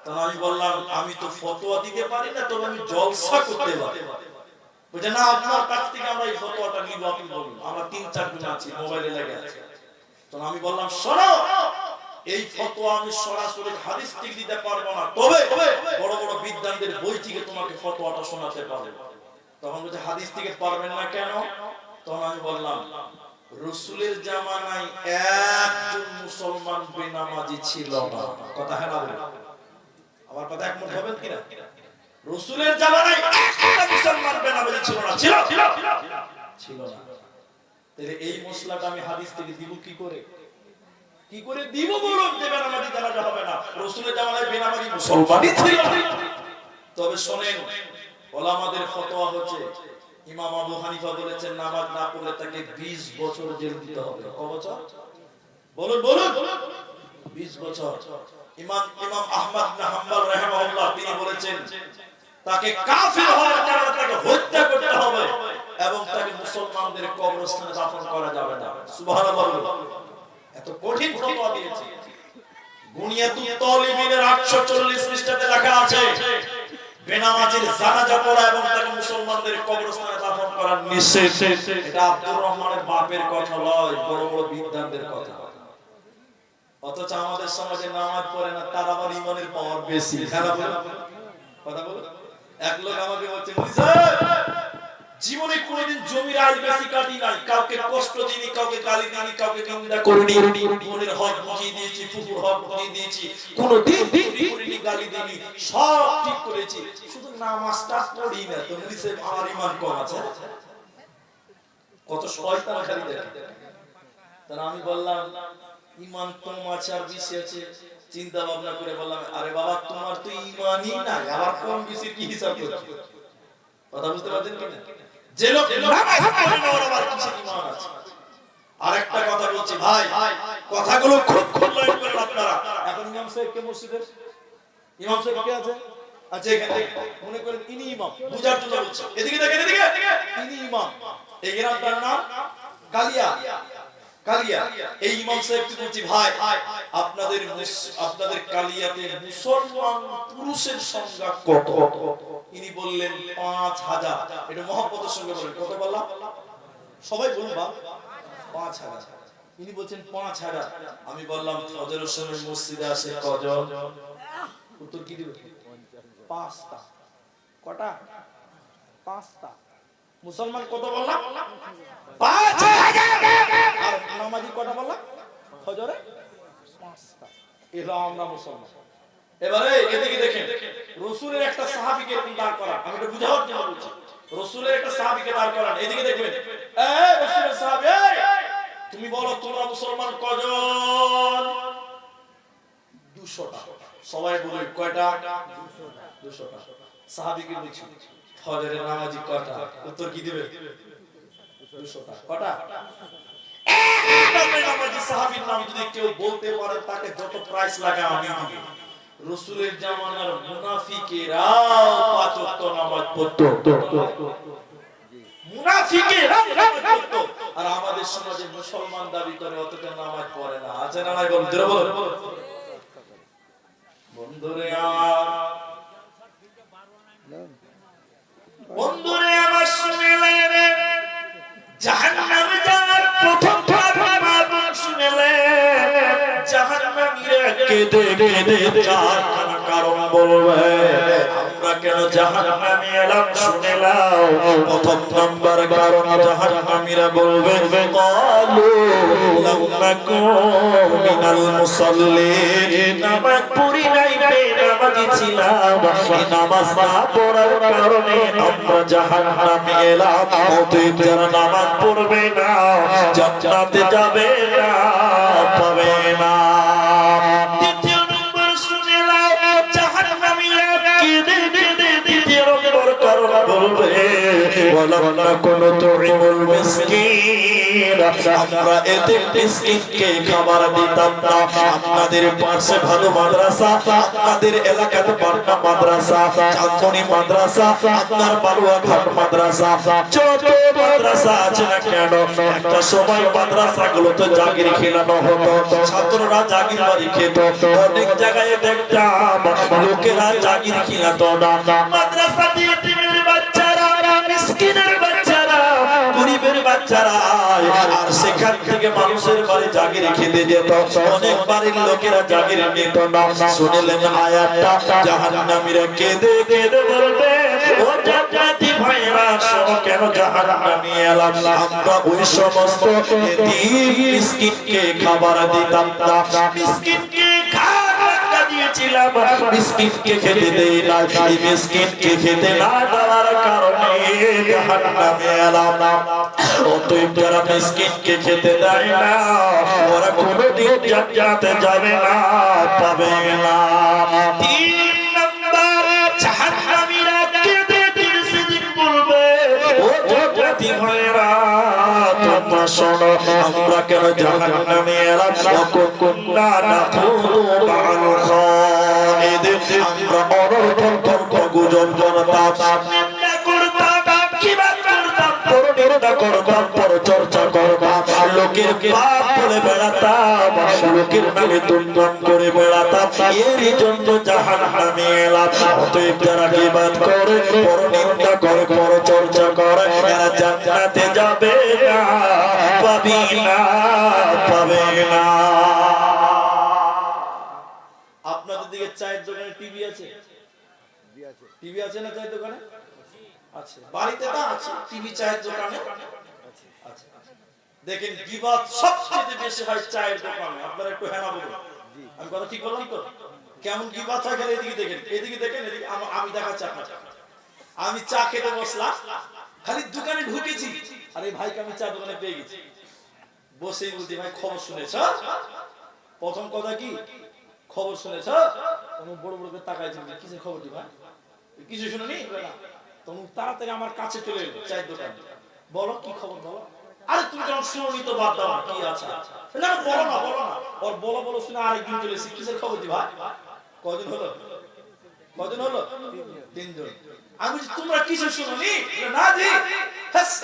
তখন আমি বললাম আমি তো ফতোয়া দিতে পারি না, তবে আমি জলসা করতে পারি। বলছে না, আপনার কাছ থেকে আমরা এই ফতোয়াটা নিব, আপনি বলুন। আমরা 3-4 জন আছি, মোবাইলে লেগে আছে। তখন আমি বললাম শোনো, এই ফতোয়া আমি সরাসরি হাদিস থেকে দিতে পারবো না, তবে বড় বড় বিদ্বানদের বই থেকে তোমাকে ফতোয়াটা শোনাতে পারবো। তখন বলছে হাদিস থেকে পারবেন না কেন? তখন আমি বললাম রাসূলের জামানায় একজন মুসলমান বেনামাজি ছিল না। কথা হ্যাঁ না বলেন? আমার কথা একমত হবেন কিনা? রাসূলের জামানায় একটা মুসলমান বেনামাজি ছিল না। ছিল ছিল না। তাহলে এই মশলাটা আমি হাদিস থেকে দিব কি করে? কি করে দিব বলুন? যে বেনামাজি জানাজা হবে না। রাসূলের জামানায় বেনামাজি মুসলমানই ছিল না। তবে শুনেন, ওলামাদের ফতোয়া হচ্ছে, ইমাম আবু হানিফা বলেছেন নামাজ না পড়লে তাকে 20 বছর জেল দিতে হবে। কত বছর? বলুন বলুন। 20 বছর। ইমাম আহমদ ইবনে হাম্বল রাহিমাহুল্লাহ তিনি বলেছেন তাকে কাফির হওয়ার কারণে তাকে হত্যা করতে হবে এবং তাকে মুসলমানদের কবরস্থানে দাফন করা যাবে না। সুবহানাল্লাহ। এত কঠিন ফতোয়া দিয়েছে। বুনিয়াতুত তালিবিনের 840 পৃষ্ঠাতে লেখা আছে বেনামাজির জানাজা পড়া এবং তাকে মুসলমানদের কবরস্থানে দাফন করা নিষেধ। এটা আব্দুর রহমানের বাপের কথা নয়, বড় বড় বিদ্বানদের কথা। অথচ আমাদের সমাজে নামাজ পড়ে না, তার আবার ঈমানের পাওয়ার বেশি। খেলা বলে কথা বলে। এক লোক আমাকে বলছে, জীবনে কোনোদিন জমির আইল বেশি কাটি নাই, কাউকে কষ্ট দিইনি, কাউকে গালি দিইনি, কাউকে নিন্দা করিনি, বোনের হক বুঝিয়ে দিয়েছি, ফুফুর হক বুঝিয়ে দিয়েছি, কোনোদিন চুরি করিনি, গালি দিইনি, সব ঠিক করেছি, শুধু নামাজটা পড়ি না। তো মুফতি সাহেব আমার ঈমান কম আছে? কত শয়তান খালি দেখে। তার আমি বললাম ঈমান কম আছে আর বেশি আছে, চিন্তা ভাবনা করে বললাম আরে বাবা তোমার তো ঈমানই নাই, আবার কম বেশি কি হিসাব করছো? কথা বুঝতে পারছেন কিনা? যে লোক নামাজ পড়ে না ওর আবার কিসের ঈমান আছে? আরেকটা কথা বলছি ভাই, কথাগুলো খুব মূল্যায়ন করেন আপনারা। এখন ইমাম সাহেব কে মসজিদের? ইমাম সাহেব কে আছে? আচ্ছা এখানে মনে করেন ইনি ইমাম, বুঝার জন্য বলছি। এদিকে দেখেন, এদিকে ইনি ইমাম। এই গ্রামটার নাম কালিয়া। কালিয়া। এই ইমাম সাহেবকে বলছি ভাই আপনাদের কালিয়াতে মুসলমান পুরুষের সংখ্যা কত? ইনি বললেন 5000। এটা মহব্বতের সঙ্গে বলেন, কত বললাম? সবাই বলুন বা 5000। ইনি বলছেন 5000। আমি বললাম ফজরের সময় মসজিদে আসে কজন? উত্তর কি দিবে? 5টা। কটা? 5টা। মুসলমান কত বললাম? 5000। আর নামাজি কটা বললাম? ফজরে 5টা। এরা আমরা মুসলমান। এবারে এদিকে দেখেন, রাসূলের একটা সাহাবীকে এরকম দাঁড় করান। আমি এটা বুঝাবার জন্য বলছি। রাসূলের একটা সাহাবীকে দাঁড় করান, এদিকে দেখবেন। এই রাসূলের সাহাবী, তুমি বলো তোমরা মুসলমান কজন? 200টা। সবাই বলে কয়টা? 200টা। সাহাবীকে বলছি ফজরের নামাজি কয়টা? উত্তর কি দিবে? 200টা। কটা? একটা নামাজি সাহাবীর নাম যদি কেউ বলতে পারে তাকে যত প্রাইস লাগে আমি দিব। রাসূলের জামানার মুনাফিকেরাও 5 ওয়াক্ত নামাজ পড়তো। মুনাফিকেরাও নামাজ পড়তো। আর আমাদের সমাজে মুসলমান দাবি করে অথচ নামাজ পড়ে না। আছে না নাই বলুন? জোরে বলুন। বন্ধুরে আমার শুনেলেন জাহান্নামে যাওয়ার প্রথম কারণ শুনেলেন জাহান্নামীরা কেঁদে কেঁদে চার কারণ বলবে আমরা কেন জাহান্নামে এলাম শুনেলাম। প্রথম নাম্বার কারণ জাহান্নামীরা বলবে ক্বালু লাম নাকু মিনাল মুসাল্লিন, নামাজ পড়ি নাই, বেনামাজি ছিলাম, এই নামাজ না পড়ার কারণে আমরা জাহান্নামে এলাম। অতএব যারা নামাজ পড়বে না জান্নাতে যাবে না, পাবে না। দ্বিতীয় নম্বর শুনেলাম জাহান্নামীরা কেঁদে কেঁদে দ্বিতীয় নম্বর কারণ বলবে ওয়ালাম কুনুতুইমুল মিসকিন, আমরা এতিম মিসকিনকে খাবার দিতাম না। আপনাদের পাশে ভালো মাদ্রাসা, আপনাদের এলাকাতে পান্না মাদ্রাসা, চাঁদনি মাদ্রাসা, আপনার বালুয়াঘাট মাদ্রাসা, যত মাদ্রাসা আছে না কেন, একটা সময় মাদ্রাসাগুলোতে জাগির খেলানো হতো, ছাত্ররা জাগির বাড়ি খেত। অনেক জায়গায় দেখতাম লোকেরা জাগির খেলাতো না, মাদ্রাসা দিয়ে এতিমের বাচ্চারা, মিসকিনের বাচ্চারা, গরিবের বাচ্চারা, আর সেখান থেকে মানুষের বাড়ি জাগির খেতে যেত। অনেক বাড়ির লোকেরা জাগির নিত না। শুনলেন আয়াতটা, জাহান্নামীরা কেঁদে কেঁদে বলবে, ও জান্নাতি ভাইরা শোনো, কেন জাহান্নামী এলাম? আমরা ওই সমস্ত এতিম মিসকিনকে খাবার দিতাম না, মিসকিনকে খাবার দিয়েছিলাম, মিসকিনকে খেতে দেই না। এই মিসকিনকে খেতে না দেওয়ার কারণে জাহান্নামে এলাম। অতএব যারা মিসকিনকে খেতে দেয় না, ওরা কোনোদিন জান্নাতে যাবে না, পাবে না। তিন নাম্বার, জাহান্নামীরা কেঁদে কেঁদে সেদিন বলবে, ও জান্নাতি ভাইরা তোমরা শোনো, আমরা কেন জাহান্নামে এলাম? কুননা নাখুদু মা'আল খালিদিন, আমরা অনর্থক গুজব করতাম, নিন্দা করতাম, কিবা করতাম, পরনিন্দা করতাম, পরচর্চা করতাম, লোকের পাপ বলে বেড়াতাম, লোকের নামে দুর্নাম করে বেড়াতাম। এরই জন্য জাহান্নামে এলাম। অতএব যারা গীবত করে, পরনিন্দা করে, পরচর্চা করে, এরা জান্নাতে যাবে না, পাবে না, পাবে না। আপনাদের দিকে চায়ের দোকানে টিভি আছে? টিভি আছে না চায়ের দোকানে? আছে। বাড়িতে তো আছে টিভি, চায়ের দোকানে আছে। দেখেন গীবত সবচেয়ে বেশি হয় চায়ের দোকানে। আপনারা একটু হ্যাঁ না বলুন, আমি কথা ঠিক বললাম তো? কেমন গীবত হয় গেলে এদিকে দেখেন, এদিকে দেখেন, এদিকে আমি দেখাচ্ছি আপনাকে। আমি চা খেতে বসলাম, খালি দোকানে ঢুকেছি, আরে ভাইকে আমি চা দোকানে পেয়ে গেছি, বসেই বলছি, ভাই খবর শুনেছ? প্রথম কথা কি, খবর শুনেছ? তখন বড় বড় করে তাকাইছি, কিসের খবর দিবা? কিছু শুনুনি? তখন তাড়াতাড়ি আমার কাছে চলে এলো চায়ের দোকানে, বলো কি খবর বলো। আরে তুমি যখন শুনোনি তো বাদ দাও, কি আছে? না বলো না, বলো না। ওর বলো বলো শুনে আরেকদিন চলে এসেছি, কিসের খবর দিবা? কদিন হলো? কদিন হলো? 3 দিন। আমি বলছি তোমরা কিছু শুনোনি? না দি,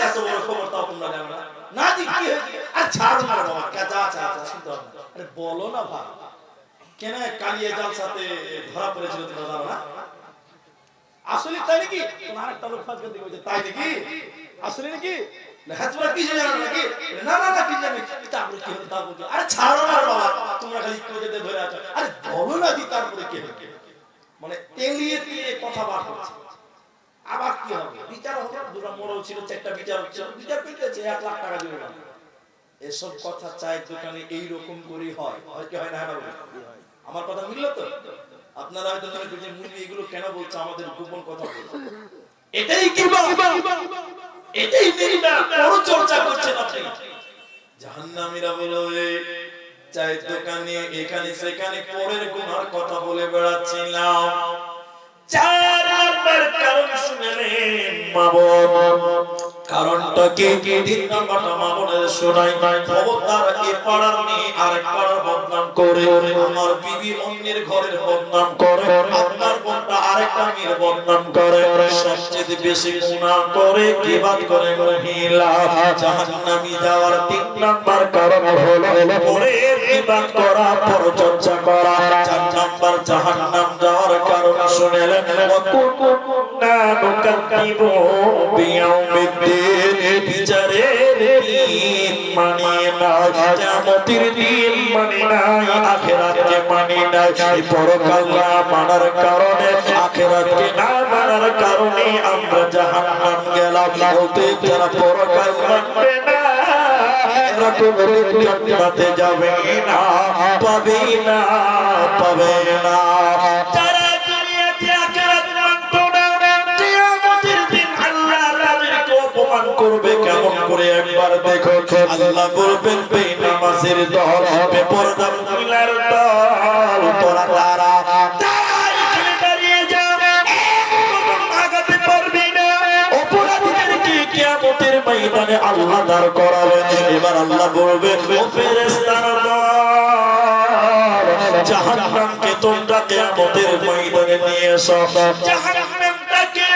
এত বড় খবর তাও তোমরা জানো না? না দি, কি হয়েছে? আরে ছাড়ো না বাবা, কাজা আছে, শুনতে হবে না। আরে বলো না ভাই, কেন কালিয়া জালসাতে ধরা পড়েছিল তোমরা জানো না? আসলে তাই নাকি? তোমার আরেকটা লোক ফাঁস করতে বলছে, তাই নাকি? আসলে নাকি? না তোমরা কিছু জানো নাকি? না না না, কি জানি? তারপরে কি হলো? তারপরে আরে ছাড়ো না বাবা, তোমরা খালি কোজেতে ধরে আছো। আরে বলো না দি, তারপরে কি হলো? মানে তেলিয়ে তেলিয়ে কথা বার করছে। আবার কি হবে? বিচার হলো, দুটো মোড়ল ছিল, 4টা বিচার হচ্ছে, বিচার পেয়েছে 1 লাখ টাকা দিবে না। এসব কথা চায়ের দোকানে এই রকম করেই হয়, হয় কি হয় না? আমার কথা মিললো তো? আপনারা হয়তো মনে করছেন মুরগি এগুলো কেন বলছে, আমাদের গোপন কথা বলছে। এটাই কি এটাই নিন্দা, পরচর্চা করছেন আপনি। জাহান্নামীরা বলবে, চায়ের দোকানে এখানে সেখানে পরের গুনার কথা বলে বেড়াচ্ছিলাম। 4 নাম্বার কারণ শুনলেন মা বোন। কারণটা কি? 3 নাম্বারটা মা বোনের শোনাই। খবরদার এ পাড়ার মেয়ে আরেক পাড়ার বদনাম করে, আমার বিবি অন্যের ঘরের বদনাম করে, আপনার বোনটা আরেকটা মেয়ের বদনাম করে, সবচেয়ে বেশি গুনাহ করে গীবত করে মহিলা। জাহান্নামী যাওয়ার 3 নাম্বার কারণ হলো পরের গীবত করা, পরচর্চা করা। 4 নাম্বার জাহান্নাম যাওয়ার কারণ শুনলেন, ওয়াকুন্না নুকাযযিবু বিয়াউমিদ্দিন, বিচারের দিন মানি না, কিয়ামতের দিন মানি না, আখিরাতকে মানি না। এই পরকাল না মানার কারণে, আখিরাতকে না মানার কারণে আমরা জাহান্নাম গেলাম। অতএব যারা পরকাল মানবে না, এরা কোনদিন জান্নাতে যাবে না, পাবে না, পাবে না। যারা দুনিয়াতে আখিরাত মানতো না, কিয়ামতের দিন আল্লাহ তাদেরকে অপমান করবে। কেমন করে? একবার দেখো, আল্লাহ বলবেন বেনামাজের দল, বেপরদা মহিলার দল, তোরা তারা এখানে দাঁড়িয়ে যা, এক কদম আগাতে পারবি না। অপরাধীদেরকে ময়দানে আল্লাহ দাঁড় করাবেন। এবার আল্লাহ বলবে ও ফেরেশতারা জাহান্নামকে তোমরা কিয়ামতের ময়দানে নিয়ে এসো। জাহান্নামটাকে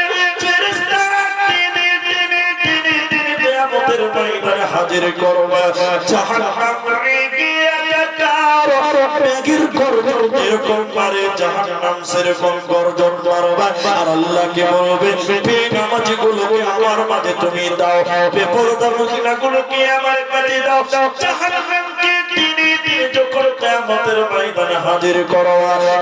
ফেরেশতারা টেনে টেনে টেনে টেনে কিয়ামতের ময়দানে হাজির করবে। জাহান্নাম রেগে একাকার মেঘের গর্জন এরকম মারে, জাহান্নাম সেরকম গর্জন মারবে। আর আল্লাহকে বলবে বেনামাজি গুলোকে আমার মাঝে তুমি দাও, বেপরদা মহিলাগুলোকে আমার কাছে দাও। জাহান্নামকে টেনে টেনে যখন কিয়ামতের ময়দানে হাজির করো,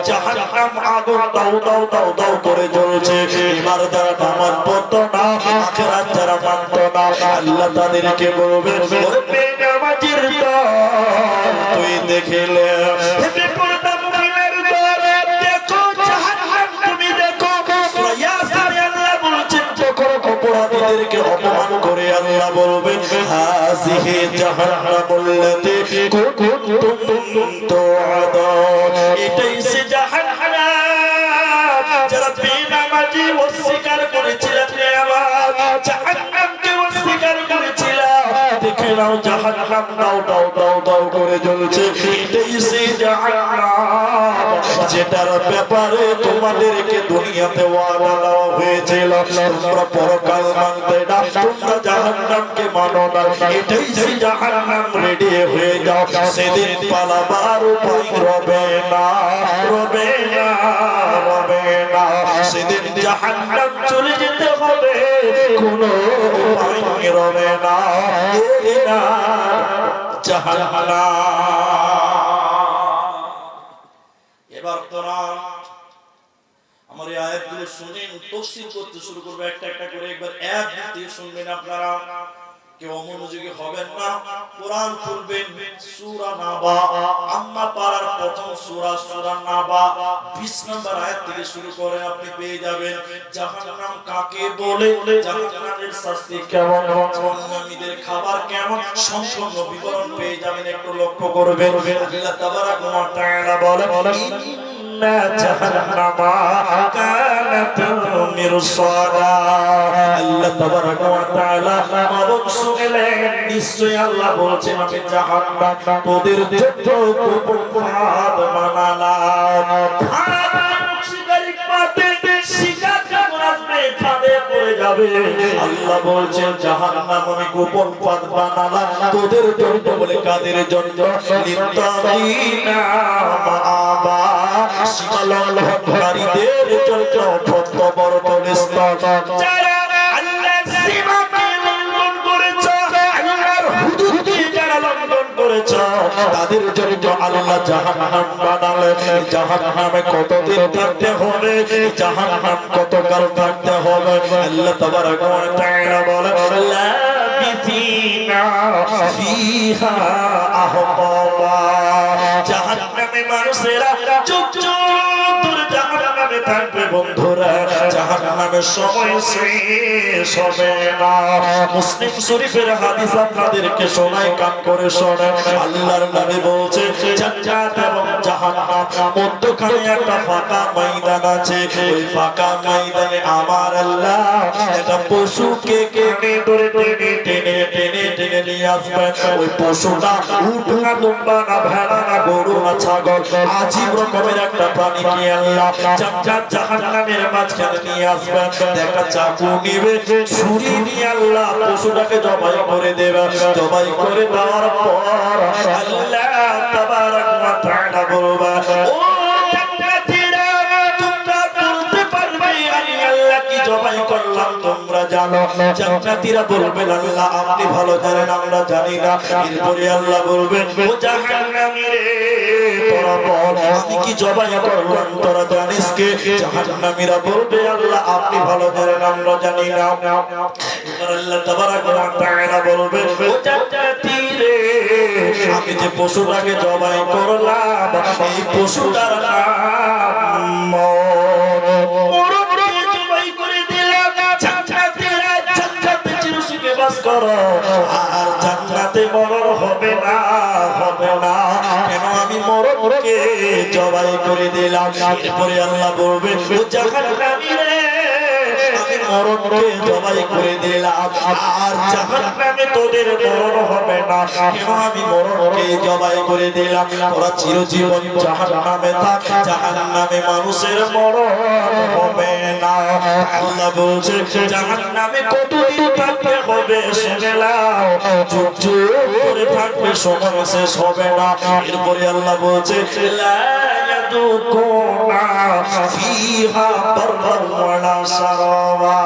জাহান্নাম আগুন দাও দাও দাও দাও করে জ্বলছে। এবার যারা নামাজ পড়তো না, আখিরাত যারা মানতো না, আল্লাহ তাদেরকে বলবে ওরে বেনামাজির দল তুই দেখিলে, বেপরদা মহিলার দল দেখো জাহান্নাম তুমি দেখো। ইয়াসিনে আল্লাহ বলছেন যখন অপরাধীদেরকে অপমান করে আল্লাহ বলবেন হাযিহি জাহান্নামুল্লাতী কুনতুম তুআদুন, এটাই সে জাহান্নাম যারা বেনামাজি অস্বীকার করেছিল, জাহান্নামকে অস্বীকার করেছিল। দেখে নাও জাহান্নাম দাও দাও দাও দাও করে জ্বলছে। এটাই সে জাহান্নাম যেটার ব্যাপারে তোমাদেরকে দুনিয়াতে ওয়াদা দেওয়া হয়েছিল, তোমরা পরকাল মানতে না, তোমরা জাহান্নামকে মানো না। এটাই সে জাহান্নাম, রেডি হয়ে যাও, সেদিন পালাবার উপায় রবে না, রবে না, রবে না। সেদিন জাহান্নাম চলে যেতে হবে, কোনো উপায় রবে না, না জাহান্নাম। এবার তোরা আমার এই আয়াতগুলো শুনেন, তাফসীর করতে শুরু করবে একটা একটা করে। একবার এক দিয়ে শুনবেন আপনারা, কেউ অমনোযোগী হবেন না। কোরআন খুলবেন সূরা নাবা, আম্মা পারার প্রথম সূরা সূরা নাবা 20 নম্বর আয়াত থেকে শুরু করে আপনি পেয়ে যাবেন জাহান্নাম কাকে বলে, জাহান্নামের শাস্তি কেমন, জাহান্নামীদের খাবার কেমন, সম্পূর্ণ বিবরণ পেয়ে যাবেন। একটু লক্ষ্য করবেন আল্লাহ তাবারাক ওয়া তাআলা বলেন ইন্না জাহান্নামা কানাত মিরসাদা। আল্লাহ তাবারাক ওয়া তাআলা শুনলেন, নিশ্চয়ই আল্লাহ বলছেন আমি জাহান্নাম তোদের জন্য গোপন ফাঁদ বানালাম। আল্লাহ বলছেন জাহান্নাম আমি গোপন ফাঁদ বানালাম তোদের জন্য। বলে কাদের জন্য? লিত্তাগিনা মাআবা, সীমা লঙ্ঘনকারীদের জন্য। ফতবরতলিস্তান যারা আল্লাহর সীমাকে লঙ্ঘন করেছে, আল্লাহর হুদুদকে যারা লঙ্ঘন করেছে, তাদের জন্য আল্লাহ জাহান্নাম বানালেন। জাহান্নামে কতদিন থাকতে হবে, জাহান্নাম কতকাল থাকতে হবে? আল্লাহ তাবারাক ওয়া তাআলা বলেন লাবিথিনা ফিহা আহকাবা। জাহান্নামে মানুষেরা যুগ যুগ ধরে জাহান্নামে থাকবে বন্ধুরা, জাহান্নামের সময় শেষ হবে না। মুসলিম শরীফের হাদিস আপনাদেরকে শোনাই, কান করে শোনেন। আল্লাহর নবী বলছে জান্নাত এবং জাহান্নাম মধ্যখানে একটা ফাঁকা ময়দান আছে। ওই ফাঁকা ময়দানে আমার আল্লাহ একটা পশুকে কেটে ধরে টেনে টেনে টেনে টেনে নিয়ে আসবেন। ওই পশুটা উট না, দুম্বা না, ভেড়া না, গরু না, ছাগল, আজীব রকমের একটা প্রাণীকে আল্লাহ জান্নাত জাহান্নামের মাঝখানে নিয়ে আসবেন। একটা চাকু নিবে, ছুরি নিয়ে আল্লাহ পশুটাকে জবাই করে দেবে। জবাই করে দেওয়ার পর আল্লাহ তাবারাক ওয়া তাআলা বলবে ও জান্নাতীরা তোমরা বলতে পারবে আমি আল্লাহ কি জবাই করলাম তোমরা জানো? জান্নাতীরা বলবেন আল্লাহ আপনি ভালো জানেন, আমরা জানি না। এরপরে আল্লাহ বলবেন ও জাহান্নামীরে তোরা বল আমি কি জবাই করলাম তোরা জানিস কে? জাহান্নামীরা বলবে আল্লাহ আপনি ভালো জানেন, আমরা জানি না। এবার আল্লাহ তাবারাক ওয়া তাআলা বলবে ও জান্নাতীরে আমি যে পশুটাকে জবাই করলাম এই পশুটার নাম মরদকে জবাই করে দিলাম। জান্নাতীরা জান্নাতে চিরসুখে বাস করো, আর জান্নাতে মরণ হবে না, হবে না। কেন? আমি মরদকে জবাই করে দিলাম। এরপরে আল্লাহ বলবে ও জাহান্নামীরে আমি মরণকে জবাই করে দিলাম আর জাহান্নামে তোদের মরণ হবে না কেন আমি মরণকে জবাই করে দিলাম তোরা চিরজীবন জাহান্নামে থাক জাহান্নামে মানুষের মরণ হবে না আল্লাহ বলছে জাহান্নামে কতদিন থাকতে হবে শুনে নাও যুগ যুগ করে থাকবে সময় শেষ হবে না এরপরে আল্লাহ বলছে লা ইয়াদুকুনা ফিহা বাররান ওয়ালা সারাবা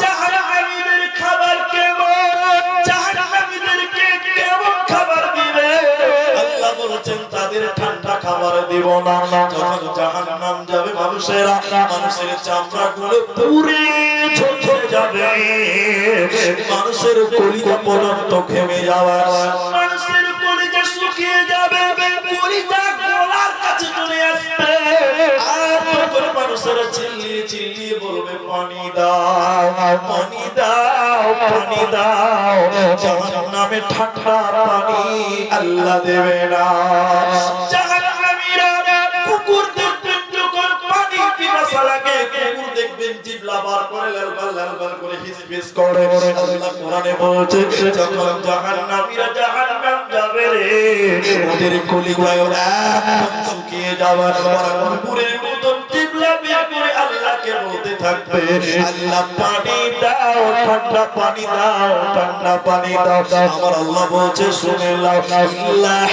জাহান্নামীদের খাবার কেমন জাহান্নামীদেরকে কেমন খাবার দিবে আল্লাহ বলেছেন তাদের ঠান্ডা খাবার দিব না যখন জাহান্নাম যাবে মানুষের চামড়াগুলো পুড়ে ঝলসে যাবে মানুষের কলিজা পর্যন্ত ঘেমে যাবে মানুষের কলিজা শুকিয়ে যাবে কলিজা গলার কাছে চলে আসবে আর তখন মানুষেরা চিল্লিয়ে চিল্লিয়ে বলবে পানি দাও পানি দাও পানি দাও জাহান্নামে ঠান্ডা পানি আল্লাহ দেবে না জাহান্নামীরা কুকুর দেখবেন যখন পানি পিপাসা লাগে কুকুর দেখবেন জিহ্বা বার করে লাল করে হিসফিস করে আল্লাহ কোরআনে বলছে যখন জাহান্নামীরা জাহান্নাম যাবে রে ওদের কলিজায় একদম শুকিয়ে যাবে ওরা কুকুরের মতন জিহ্বা বের করে আল্লাহকে বলতে থাকবে আল্লাহ পানি দাও ঠান্ডা পানি দাও ঠান্ডা পানি দাও আমার আল্লাহ বলছে শুনে নাও আল্লাহ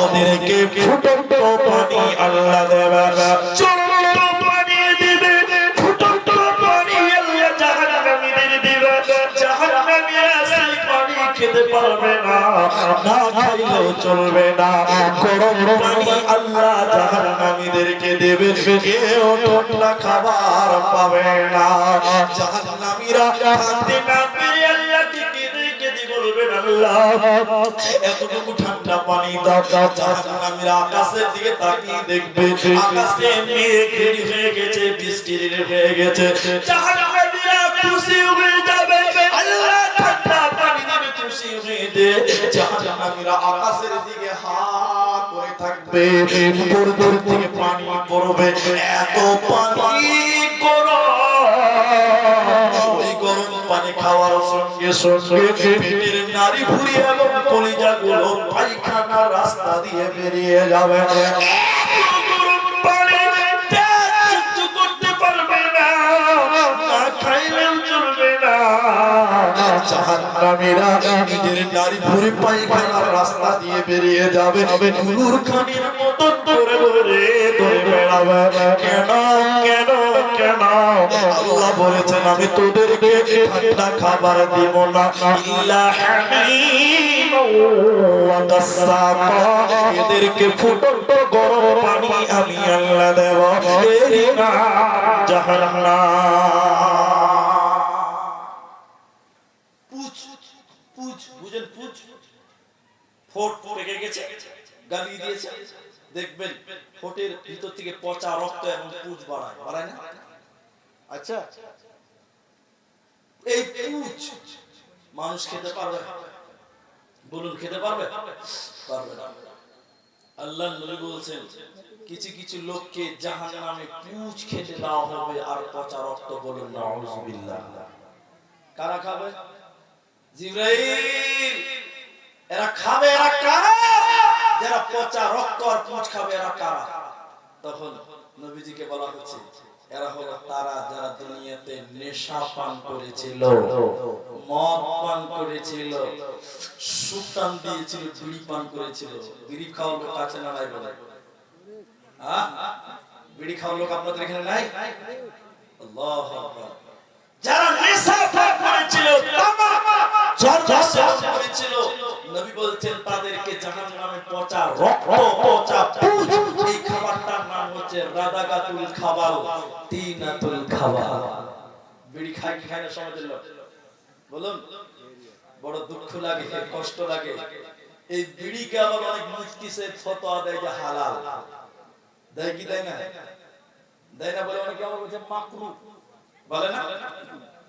ওদেরকে ফুটন্ত পানি আল্লাহ দেবে চূড়ান্ত পানি দিবে ফুটন্ত পানি আল্লাহ জাহান্নামীদের দিবে জাহান্নামীরা সেই পানি খেতে পারবে না না খাইলেও চলবে না গরম পানি আল্লাহ জাহান্নামীদেরকে দেবে কেউ ঠান্ডা খাবার পাবে না জাহান্নামীরা থাকতে না পেরে আল্লাহকে বলবেন আল্লাহ এতটুকু ঠান্ডা পানি দাও জাহান্নামীরা আকাশের দিকে তাকিয়ে দেখবে আকাশে মেঘ রেডি হয়ে গেছে বৃষ্টি রেডি হয়ে গেছে জাহান্নামীরা খুশি হয়ে যাবে আল্লাহ ঠান্ডা পানি দেবে খুশি হয়ে দে জাহান্নামীরা আকাশের দিকে হা করে থাকবে উপর থেকে পানি পড়বে এত পানি গরম পানি খাওয়ার সঙ্গে সঙ্গে পেটের নাড়ি ভুঁড়ি এবং কলিজাগুলো পায়খানার রাস্তা দিয়ে বেরিয়ে যাবে গরম পানি সহ্য করতে পারবে না না খাইলেও চলবে না জাহান্নামীরা নিজের নাড়ি ভুঁড়ি পায়খানার রাস্তা দিয়ে বেরিয়ে যাবে গুরুর খানির মতো ধরে ধরে ধরে বেড়াবে কেন কেন কেন আল্লাহ বলেছেন আমি তোদেরকে ঠান্ডা খাবার দিব না ইল্লা হামিম ওয়া গাসসাকা এদেরকে ফুটন্ত গরম পানি আমি আল্লাহ দেব এই না জাহান্নাম পুছ পুছ বুঝেন পুছ ফোট পেকে গেছে গালি দিয়েছে দেখবেন ফোটের ভিতর থেকে পচা রক্ত এবং পুজ বাড়ায় বাড়ায় না আচ্ছা এই পুজ মানুষ খেতে পারবে বলুন খেতে পারবে পারবে না আল্লাহর নবী বলেছেন কিছু কিছু লোককে জাহান্নামে পুজ খেতে দেওয়া হবে আর পচা রক্ত বলুন নাউযুবিল্লাহ কারা খাবে জিবরাইল এরা খাবে এরা কারা যারা পচা রক্ত আর পুঁজ খাবে এরা কারা তখন নবীজিকে বলা হচ্ছে এরা হলো তারা যারা দুনিয়াতে নেশা পান করেছিল মদ পান করেছিল সুতান দিয়েছিল বিড়ি পান করেছিল বিড়ি খাওয়ার লোক আছে না নাই বলে হ্যাঁ বিড়ি খাওয়ার লোক আপনাদের এখানে নাই আল্লাহু আকবার যারা নেশা পান করেছিল তামাক জর্দা সেবন করেছিল নবী বলছেন তাদেরকে জাহান্নামে পচা রক্ত পচা পুঁজ এই খাবারটার নাম হচ্ছে রাদাগাতুল খাবার তিনাতুল খাবার বিড়ি খায় কি খায় না সমাজের লোক বলুন বড় দুঃখ লাগে কষ্ট লাগে এই বিড়িকে আবার অনেক মুফতি সে ফতোয়া দেয় যে হালাল দেয় কি দেয় না দেয় না বলে অনেকে আবার বলছে মাকরুহ বলে না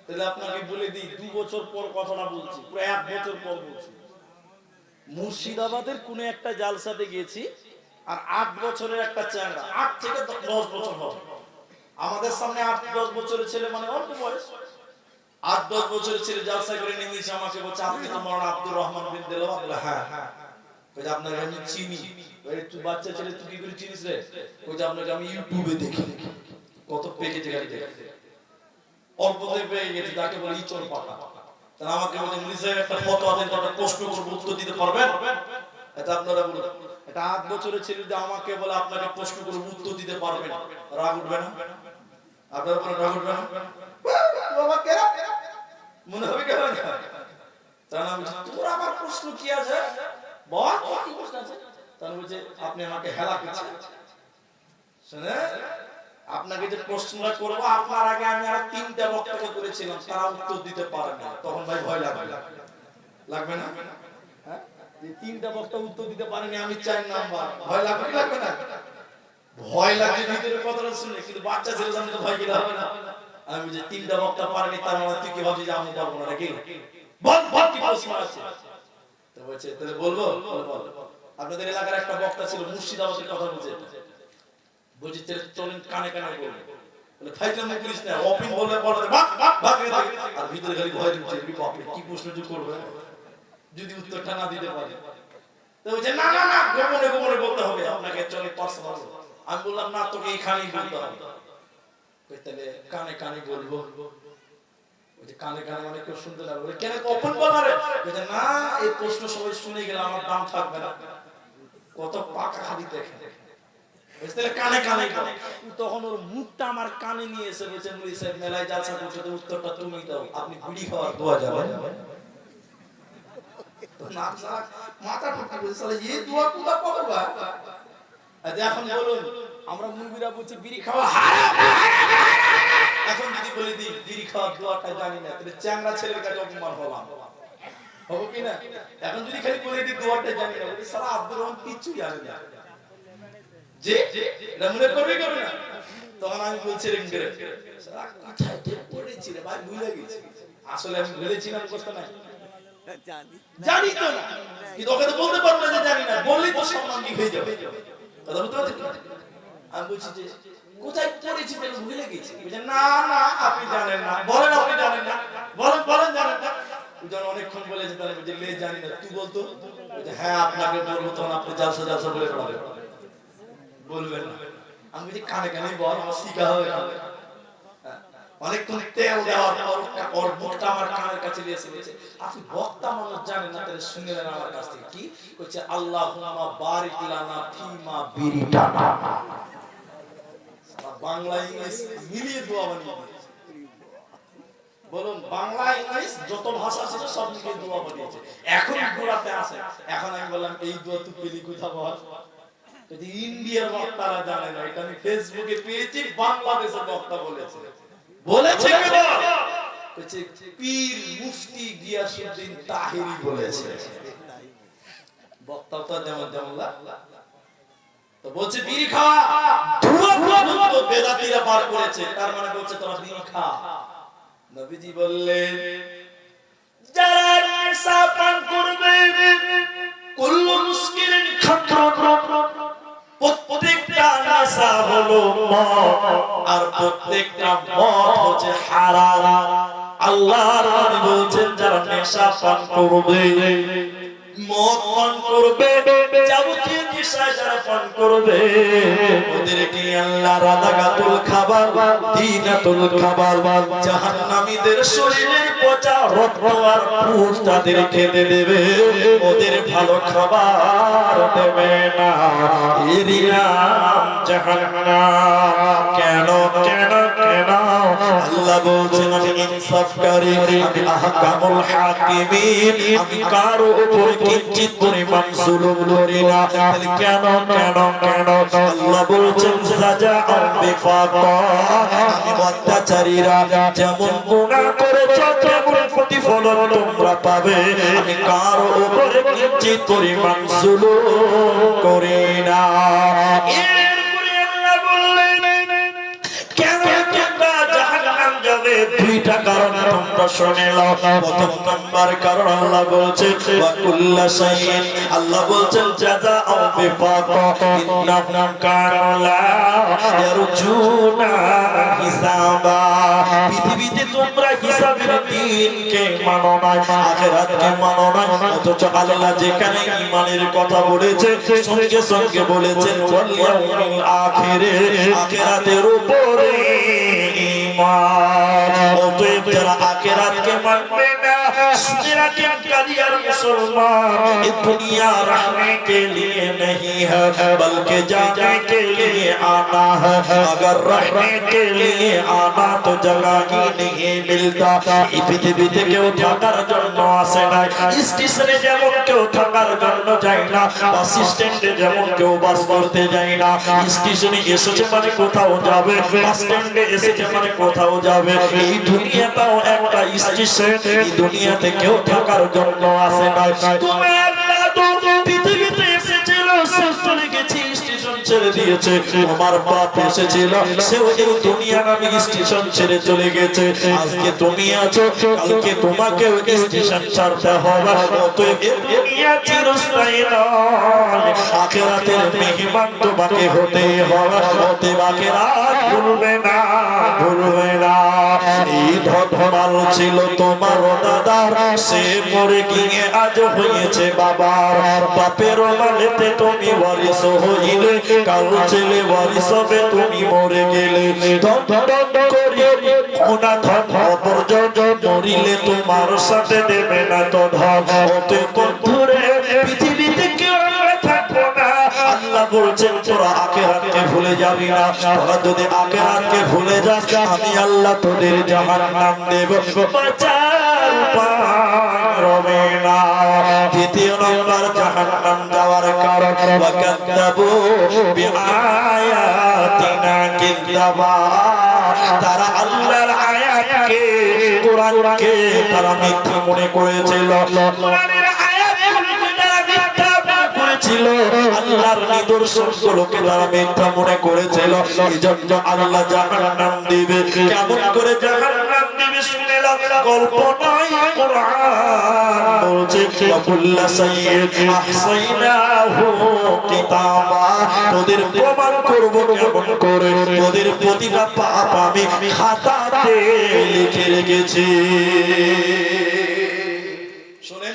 তাহলে আপনাকে বলে দিই 2 বছর পর কথাটা বলছি পুরো 1 বছর পর বলছি মুর্শিদাবাদের কোন একটা জালসাতে গিয়েছি আর 8 বছরের একটা চ্যাংড়া, 8 থেকে 10 বছর হবে। আমাদের সামনে 8-10 বছরের ছেলে মানে অল্প বয়স। 8-10 বছরের ছেলে জালসা করে নেমেছে, আমাকে বলছে আপনি তো মাওলানা আব্দুর রহমান বিন দেলোয়ার। বলে হ্যাঁ। কই আপনাকে আমি চিনি। ওই তুই বাচ্চা ছেলে, তুই কি করে চিনিস রে? কই আপনাকে আমি ইউটিউবে দেখি, কত পেজে গাড়ি দেখি, অল্পতে পেয়ে গেছি, তাকে বলি ইচড় পাকা। তাহলে আমাকে বলে মুনি সাহেব একটা ফতোয়া দেন, একটা প্রশ্ন করব, উত্তর দিতে পারবেন? এটা আপনারা বলুন, এটা 8 বছরের ছেলে যে আমাকে বলে আপনাকে প্রশ্ন করব, উত্তর দিতে পারবেন, রাগ উঠবে না? আপনার উপর রাগ উঠবে না? বাবা কেরা মনে হবে কেন? তাহলে আমি তোর আমার প্রশ্ন কি আছে বল, কি প্রশ্ন আছে? তাহলে বলছে আপনি আমাকে হেলা করছেন। শুনে আপনাকে যে প্রশ্নটা করব, আপনার আগে আমি আর 3টা বক্তব্য করেছিলাম, তারা উত্তর দিতে পারে না, তখন ভাই ভয় লাগবে না? হ্যাঁ, এই 3টা বক্তব্য উত্তর দিতে পারেনি, আমি 4 নাম্বার, ভয় লাগবে না? ভয় লাগে ভিতরে কথাটা শুনে, কিন্তু বাচ্চা ছেলে জানলে তো ভয় কি হবে না? আমি যে 3টা বক্তব্য পারেনি, তার মানে তুই কি ভাবছিস আমি পারবো না নাকি? বল কি প্রশ্ন আছে? তো বলছে তাহলে বলবো। বল। আপনাদের এলাকার একটা বক্তা ছিল, মুর্শিদাবাদের কথা বলছে, বলছি চলেন কানে বলবো। বলে ফাইজলাম পুলিশ না, অপিন বলে ভাগ আর ভিতরে খালি ভয় দিচ্ছে, বাপরে কি প্রশ্ন যে করবে যদি উত্তরটা না দিতে পারে। তো বলছে না গোপনে বলতে হবে আপনাকে, চলে পার্সোনাল। আমি বললাম না, তোকে এখানেই বলতে হবে। তাহলে কানে বলবো। বলছে কানে মানে কেউ শুনতে না? বলে কেন ওপেন বল রে? বলছে না, এই প্রশ্ন সবাই শুনে গেলে আমার দাম থাকবে না। কত পাকা খালি দেখে। কানে তখন ওর মুখটা আমার কানে নিয়ে এসে বলছে মুলি সাহেব মেলায় জালসা করছে, তো উত্তরটা তুমি দাও, আপনি বিড়ি খাওয়ার দোয়া যাবেন। তো না মাথা ঠুকে বলছে শালা এই দোয়া কোথা পাবো গা? আজ এখন বলুন, আমরা মুরগিরা বলছি বিড়ি খাওয়া হারাম। এখন যদি বলে দিই বিড়ি খাওয়ার দোয়াটা জানি না, তাহলে চ্যাংড়া ছেলের কাছে অপমান হলাম, হবে কি না? এখন যদি খালি বলে দিই দোয়াটা জানি না, বলি শালা আব্দুর রহমান কিছু জানে না, যে এটা মনে করবে না? তখন আমি বলছি রেঙ্গরে কোথায় যে পড়েছি রে ভাই, ভুলে গেছি। আসলে আমি ভুলেছিলাম, কষ্ট নাই, জানি তো না, কিন্তু ওকে তো বলতে পারবো না যে জানি না, বললেই তো সম্মান কি হয়ে যাবে। কথা বুঝতে পারছেন? আমি বলছি যে কোথায় পড়েছি কেন ভুলে গেছি। বলছে না আপনি জানেন না। বলেন আপনি জানেন না, বলেন জানেন না। যখন অনেকক্ষণ বলেছে তাহলে বলছে লে জানি না, তুই বলতো। বলছে হ্যাঁ আপনাকে বলবো, তখন আপনি জালসা বলে পড়াবেন, বলবেন না। আমি বলছি কানে বল, আমার শিখা হবে। অনেকক্ষণ তেল দেওয়ার পর ওর মুখটা আমার কানের কাছে নিয়ে এসে বলছে আপনি বক্তা মানুষ জানেন না, তাহলে শুনে নেন আমার কাছ থেকে। কি বলছে? আল্লাহুম্মা বারিক লানা ফিমা বিরিটানা। বাংলা ইংলিশ মিলিয়ে দোয়া বানিয়ে দিয়েছে। বলুন, বাংলা ইংলিশ যত ভাষা ছিল সব মিলিয়ে দোয়া বানিয়েছে। এখন গোড়াতে আসে। এখন আমি বললাম এই দোয়া তুই পেলি কোথা বল? যদি ইন্ডিয়ার বক্তারা জানে না, এটা আমি ফেসবুকে পেয়েছি, বাংলাদেশের বক্তা বলেছে কেন? বলছে পীর মুফতি গিয়াসউদ্দিন তাহেরি বলেছে। বক্তা তো যেমন তো বলছে বিড়ি খাওয়া ধোঁয়া তো বেদাতীরা বার করেছে, তার মানে বলছে তোরা বিড়ি খা। নবীজি বললেন যারা নেশা পান করবে কুল্লু মুসকিরিন খামরুন, প্রত্যেকটা নেশা হলো মদ, আর প্রত্যেকটা মদ হচ্ছে হারাম। আল্লাহর নবী বলেন যারা নেশা পান করবে, মদ পান করবে, যাবতীয় নেশা যারা পান করবে, ওদেরকে আল্লাহ রাদাগাতুল খাবার, দিনাতুল খাবার, জাহান্নামীদের শরীরের পচা রক্ত আর পুষ তাদের খেতে দেবে, ওদের ভালো খাবার দেবে না। এরই নাম জাহান্নাম। কেন আল্লাহ বলছেন আমি ইনসাফকারী, আমি আহকামুল হাকিমিন, আমি কারো উপর কিঞ্চিত পরিমাণ জুলুম করি না। তাহলে কেন আল্লাহ বলছেন সাজাআ বিফাকা, আমি অত্যাচারীরা যেমন গুনাহ করেছে তেমন প্রতিফলন তোমরা পাবে, আমি কারো উপর কিঞ্চিত পরিমাণ জুলুম করি না। এরপরে আল্লাহ বললেন কেন তোমরা জাহান্নাম যাবে? দুইটা কারণ তোমরা শুনে নাও। প্রথম নাম্বার কারণ আল্লাহ বলছে ওয়া কুল্লা শাইইন, আল্লাহ বলছেন জাযাআউ বিফাকা ইন্নাহুম কানু লা ইয়ারজুনা হিসাবা। পৃথিবীতে তোমরা হিসাবের দিনকে মানো না, আখিরাতকে মানো না, অথচ আল্লাহ যেখানে ঈমানের কথা বলেছে সঙ্গে সঙ্গে বলেছেন ওয়াল ইয়াউমিল আখিরে, আখিরাতের উপরে ঈমান। অতএব যারা আখিরাতকে মানবে না, मेरा क्या करियर मुसलमान इस दुनिया रहने के लिए नहीं है बल्कि जाने के लिए आना है। अगर रहने के लिए आना तो जगह ही नहीं मिलता। পৃথিবীতে কেউ থাকার জন্য আসে না, স্টেশনে যেমন কেউ থাকার জন্য যায় না, বাস স্ট্যান্ডে যেমন কেউ বাস করতে যায় না। স্টেশনে এসেছে মানে কোথাও যাবে, বাস স্ট্যান্ডে এসেছে মানে কোথাও যাবে। এই দুনিয়াটাও একটা স্টেশন, এই দুনিয়াতে কেউ থাকার জন্য আসে না। তুমি একটা পৃথিবীতে এসেছিল, চলে গেছি, স্টেশন ছেড়ে দিয়েছে। তোমার বাপ এসেছিল, সেও এই দুনিয়া নামে স্টেশন ছেড়ে চলে গেছে। আজকে তুমি আছো, কালকে তোমাকেও স্টেশন ছাড়তে হবে। অতএব এই দুনিয়া চিরস্থায়ী নয়, আখিরাতের মেহমান তোমাকে হতে হবে। অতএব আখিরাত ভুলবে না, ভুলবে না। এই ধনমাল ছিল তোমার দাদার, সে মরে গিয়ে আজ হয়েছে বাবার। বাপের মালেতে তুমি ওয়ারিস হইলে, কাল ছেলে ওয়ারিস হবে, তুমি মরে গেলে। ধন ধন করি কোনা ধন অপরজন, মরিলে তোমার সাথে দেবে না তো ধন। অতএব বন্ধুরে পৃথিবীতে কেউ থাকবো না। আল্লাহ বলছেন তোরা আখিরাতকে ভুলে যাবি না। তোরা যদি আখিরাতকে ভুলে যাস, আমি আল্লাহ তোদের জাহান্নাম দেব, বাঁচার উপায় রবে না। দ্বিতীয় নম্বর জাহান্নাম যাওয়ার কারণ ওয়াকাযাবু বিআয়াতিনা কিযাবা, তারা আল্লাহর আয়াতকে, কোরআনকে তারা মিথ্যা মনে করেছিল। কোরআনের আয়াতগুলোকে তারা মিথ্যা মনে করেছিল, আল্লাহর নিদর্শনগুলোকে তারা মিথ্যা মনে করেছিল। এইজন্য আল্লাহ জাহান্নাম দিবে। কেমন করে জাহান্নাম দিবে শুনে নাও, গল্প নয়, কোরআন বলছে ওয়াকুল্লা শাইইন আহসাইনাহু কিতাবা। তোদের প্রমাণ করব কেমন করে, তোদের প্রতিটা পাপ আমি খাতাতে লিখে রেখেছি। শুনেন,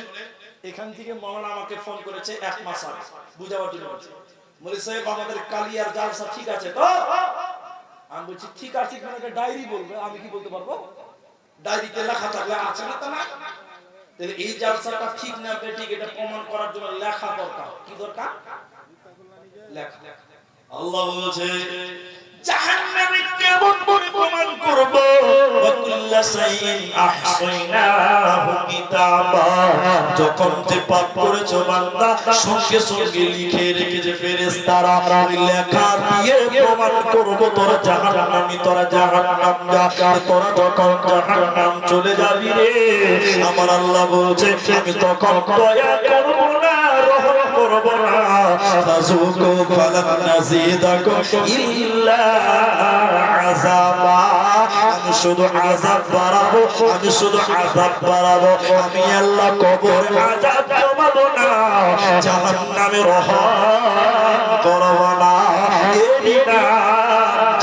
এখান থেকে মাওলানা আমাকে ফোন করেছে 1 মাস আগে বুঝাবার জন্য। বলে সাহেব আমাদের কালিয়ার জালসা ঠিক আছে তো? আমি বলছি ঠিক আছে, মানে ডায়েরি বলবে, আমি কি বলতে পারবো? ডায়েরিতে লেখা থাকলে আছে না, তা না। তাহলে এই জালসাটা ঠিক না ঠিক এটা প্রমাণ করার জন্য লেখা দরকার। কি দরকার? লেখা। আল্লাহ বলছে জাহান্নামে কেমন করে প্রমাণ করব, ওয়াকুল্লা শাইইন আহসাইনাহু কিতাবা। যখন যে পাপ করেছো বান্দা, সঙ্গে সঙ্গে লিখে রেখেছে ফেরেশতারা। ওই লেখা দিয়ে প্রমাণ করব তোরা জাহান্নামী, তোরা জাহান্নাম যা। তোরা যখন জাহান্নাম চলে যাবি রে, আমার আল্লাহ বলছে আমি তখন দয়া করব না, রহম করব না। ফাযুকু ফালান নাযিদাকুম ইল্লা আযাবা। আমি শুধু আযাব বাড়াবো, আমি শুধু আযাব বাড়াবো। আমি আল্লাহ কবর আযাব কমাবো না, জাহান্নামে রহম করব না। এই না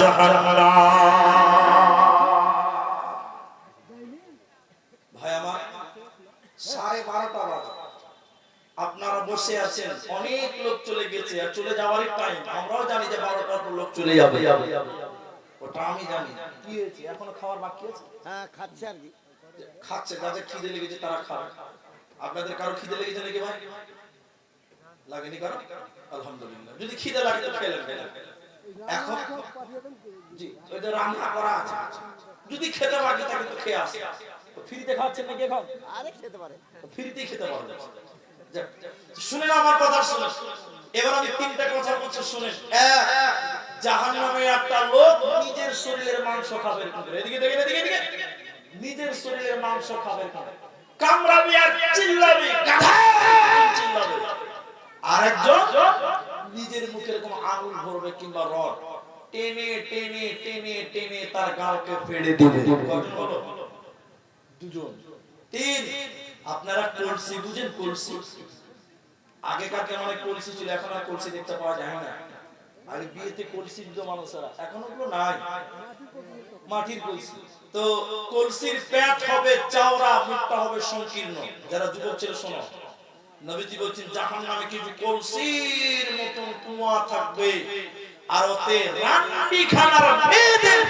জাহান্নাম। ভাই আমার 12:30 বাজে, আপনারা বসে আছেন, অনেক লোক চলে গেছে, আর চলে যাওয়ারই টাইম। আমরাও জানি যে 12টার পর লোক চলে যাবে, ওটা আমি জানি। কি হয়েছে, এখনো খাওয়ার বাকি আছে? হ্যাঁ, খাচ্ছে আর কি। খাচ্ছে, যাদের খিদে লেগেছে তারা খাবে। আপনাদের কারো খিদে লেগেছে নাকি ভাই? লাগেনি কারো? আলহামদুলিল্লাহ। যদি খিদে লাগে তো খেলেন। এখন জি ওইটা রান্না করা আছে, যদি খেতে বাকি থাকে তো খেয়ে আসে। ফ্রিতে খাচ্ছেন নাকি এখন? আরে খেতে পারে, ফ্রিতেই খেতে পারবে। শুনেন আমার কথা, শুনেন। এবার আমি 3টা কথা বলছি, শুনেন। জাহান্নামে একটা লোক নিজের শরীরের মাংস খাবে। এদিকে দেখেন, এদিকে এদিকে। নিজের শরীরের মাংস খাবে, কামড়াবে আর চিল্লাবে, গাধা চিল্লাবে। আরেকজন নিজের মুখে এরকম আঙুল ভরবে কিংবা রড, টেনে টেনে টেনে টেনে তার গালকে ফেড়ে দিবে। কজন হলো? দুজন। তিন, আপনারা কলসি বুঝেন? কলসি আগেকার কেমন কলসি ছিল, এখন আর কলসি দেখতে পাওয়া যায় না। আগে বিয়েতে কলসি দিত মানুষেরা, এখন ওগুলো নাই, মাটির কলসি। তো কলসির পেট হবে চওড়া, মুখটা হবে সংকীর্ণ। যারা যুবক ছিল শোনো, নবীজি বলছেন জাহান্নামে কিছু কলসির মতন কুয়া থাকবে, আর ওতে রান্ডিখানার মেয়েদের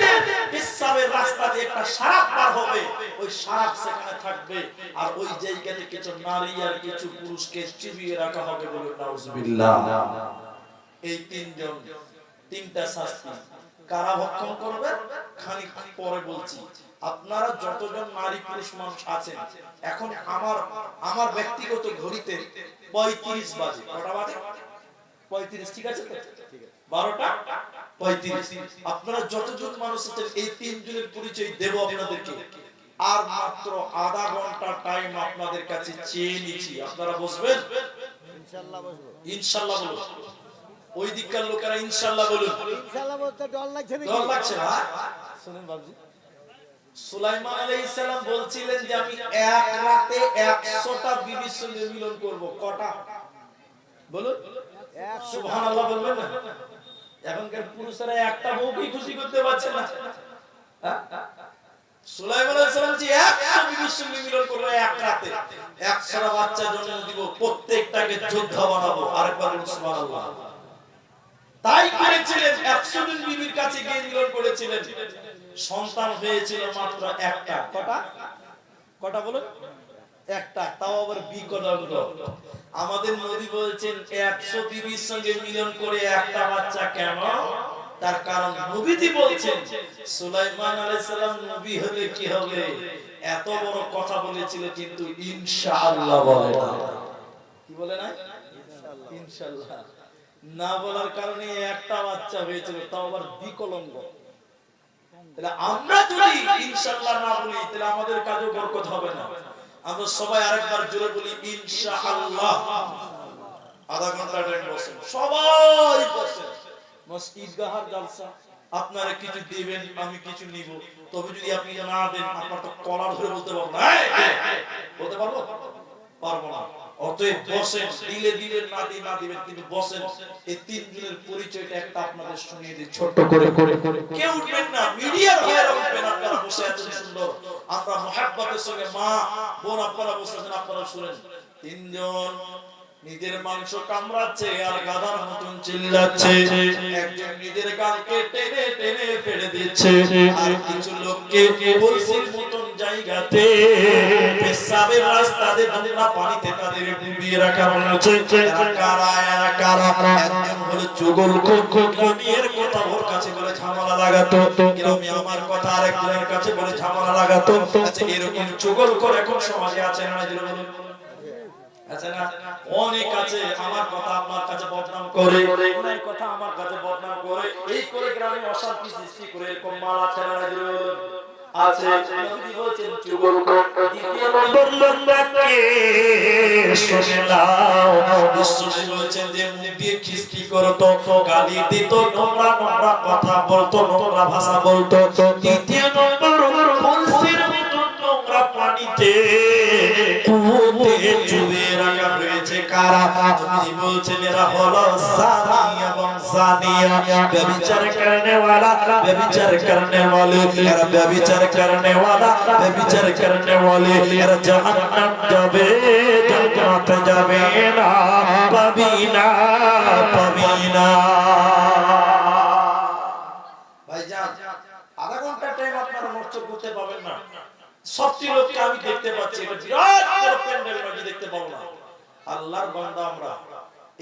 পেশাবের রাস্তা দিয়ে একটা সারাপ পার হবে, ওই সারাপ সেখানে থাকবে, আর ওই জায়গাতে কিছু নারী আর কিছু পুরুষকে চিবিয়ে রাখা হবে। বলে নাউজুবিল্লাহ। এই তিনজন, তিনটা শাস্তি কারা ভক্ষণ করবে খানিক পরে বলছি। আপনারা যতজন নারী পুরুষ মানুষ আছেন, এখন আমার ব্যক্তিগত ঘড়িতে 35 বাজে। কটা বাজে? 35, ঠিক আছে তো? 12:35। আপনারা যতজন মানুষ আছেন, এই তিনজনের পরিচয় দেব আপনাদেরকে। আর মাত্র আধা ঘন্টা টাইম আপনাদের কাছে চেয়ে নিচ্ছি। আপনারা বসবেন? ইনশাআল্লাহ বসবো। ইনশাআল্লাহ বলুন। ওই দিককার লোকেরা ইনশাআল্লাহ বলুন। ইনশাআল্লাহ বলতে ডর লাগছে নাকি? ডর লাগছে না? শুনুন বাবজি, সুলাইমান আলাইহিস সালাম বলছিলেন যে আমি এক রাতে 100টা বিবির সঙ্গে মিলন করব। কটা বলুন? সুবহানাল্লাহ বলবেন না? এখনকার পুরুষেরা একটা বউকেই খুশি করতে পারছে না। সুলাইমান আলাইহিস সালাম যে 100 বিবির সঙ্গে মিলন করবে এক রাতে, 100টা বাচ্চা জন্ম দিব, প্রত্যেকটাকে যোদ্ধা বানাবো। আরেকবার বলুন সুবহানাল্লাহ। তাই করেছিলেন, 100 জন বিবির কাছে গিয়ে মিলন করেছিলেন। সন্তান হয়েছিল মাত্র একটা। কটা? কটা বলুন? একটা, তাও আবার বিকলাঙ্গ। আমাদের নবী বলছেন 100 বিবির সঙ্গে মিলন করে একটা বাচ্চা কেন? তার কারণ নবীজি বলছেন সুলাইমান আলাইহিস সালাম নবী হলে কি হবে? এত বড় কথা বলেছিল, কিন্তু ইনশাআল্লাহ বলে না। কি বলে না? ইনশাআল্লাহ না বলার কারণে একটা বাচ্চা হয়েছিল, তাও আবার বিকলাঙ্গ। তাহলে আমরা যদি ইনশাআল্লাহ না বলি, তাহলে আমাদের কাজে বরকত হবে না। আমরা সবাই আরেকবার জোরে বলি ইনশাআল্লাহ। আধা ঘন্টা টাইম বসেন, সবাই বসেন। ঈদগাহার জালসা, আপনারা কিছু দিবেন, আমি কিছু নিব। তবে যদি আপনি না দেন, আপনার তো কলার ধরে বলতে পারবো না। বলতে পারবো? পারবো না। অতএব বসেন, দিলে দিবেন, না দিলে না দিবেন, কিন্তু বসেন। এই তিনজনের পরিচয়টা একটা আপনাদের শুনিয়ে দিই ছোট্ট করে। কেউ উঠবেন না, মিডিয়ার ভাইরা উঠবেন। আপনারা বসে আছেন সুন্দর, আমরা মুহাব্বতের সঙ্গে মা বোন আপনারা বসে আছেন, আপনারা শুনেন। তিনজন নিজের মাংস কামড়াচ্ছে আর গাধার মতন চিল্লাচ্ছে। একজন নিজের গালকে টেনে টেনে ফেলে দিচ্ছে, আর কিছু লোককে কলসির মতন জায়গাতে পেশাবের রাস্তাতে নোংরা পানিতে তাদের ডুবিয়ে রাখা হয়েছে। এরা কারা? একজন হলো চুগলখোর। গ্রামের কথা ওর কাছে বলে ঝামেলা লাগাতো, গ্রামে আমার কথা আরেকজনের কাছে বলে ঝামেলা লাগাতো। আচ্ছা, এরকম চুগলখোর এখন সমাজে আছে না? আছে না? অনেক আছে। আমার কথা আপনার কাছে বদনাম করে, ওনার কথা আমার কাছে বদনাম করে, এই করে গ্রামে অশান্তি সৃষ্টি করে, এরকম মাল আছে না? আছে। নবী বলেছেন চুগলখোর। দ্বিতীয় নম্বর লোকটাকে শুনে নাও। বিষ্ণু বলেছেন যে মুখ দিয়ে খিস্তি করতো, গালি দিত, নোংরা নোংরা কথা বলতো, নোংরা ভাষা বলতো। তৃতীয় নম্বর কলসির মতন নোংরা পানিতে কুয়োতে চুবিয়ে রাখা হয়েছে। কারা? নবী বলছেন এরা হলো জানি এবং জানিয়া, ব্যভিচার করনে वाला, ব্যভিচার করনে वाले, এরা ব্যভিচার করনে वाला, ব্যভিচার করনে वाले, এরা জাহান্নাম যাবে, জান্নাত যাবে না, পাবি না, পাবি না। ভাইজান, আধা ঘন্টা টাইম আপনারা নষ্ট করতে পাবেন না। সবটি লোককে আমি দেখতে পাচ্ছি, এটা বিরাট বড় প্যান্ডেল, আমি দেখতে পাবো না। আল্লাহর বান্দা আমরা,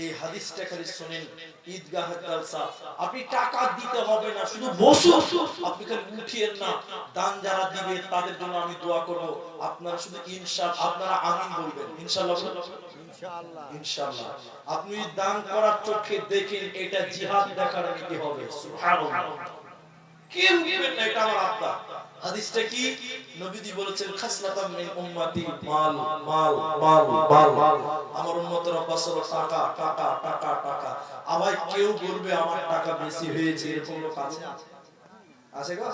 এই হাদিসটা খালি শুনেন। ঈদগাহের জালসা, আপনি টাকা দিতে হবে না, শুধু বসুন। আপনি খালি উঠিয়েন না। দান যারা দিবে তাদের জন্য আমি দোয়া করব। আপনারা শুধু ইনশাআল্লাহ, আপনারা আমিন বলবেন। ইনশাআল্লাহ, ইনশাআল্লাহ, ইনশাআল্লাহ। আপনি দান করার চোখে দেখেন, এটা জিহাদ দেখার নীতি হবে। সুবহানাল্লাহ। কেউ উঠবেন না, এটা আমার আব্বা। হাদিসটা কি? নবীজি বলেছেন খাসলাতাম মিন উম্মতি, মাল মাল মাল মাল। আমার উম্মতের অভ্যাস হলো টাকা টাকা টাকা টাকা। আবার কেউ বলবে আমার টাকা বেশি হয়েছে, এরকম লোক আছে? আছে গো?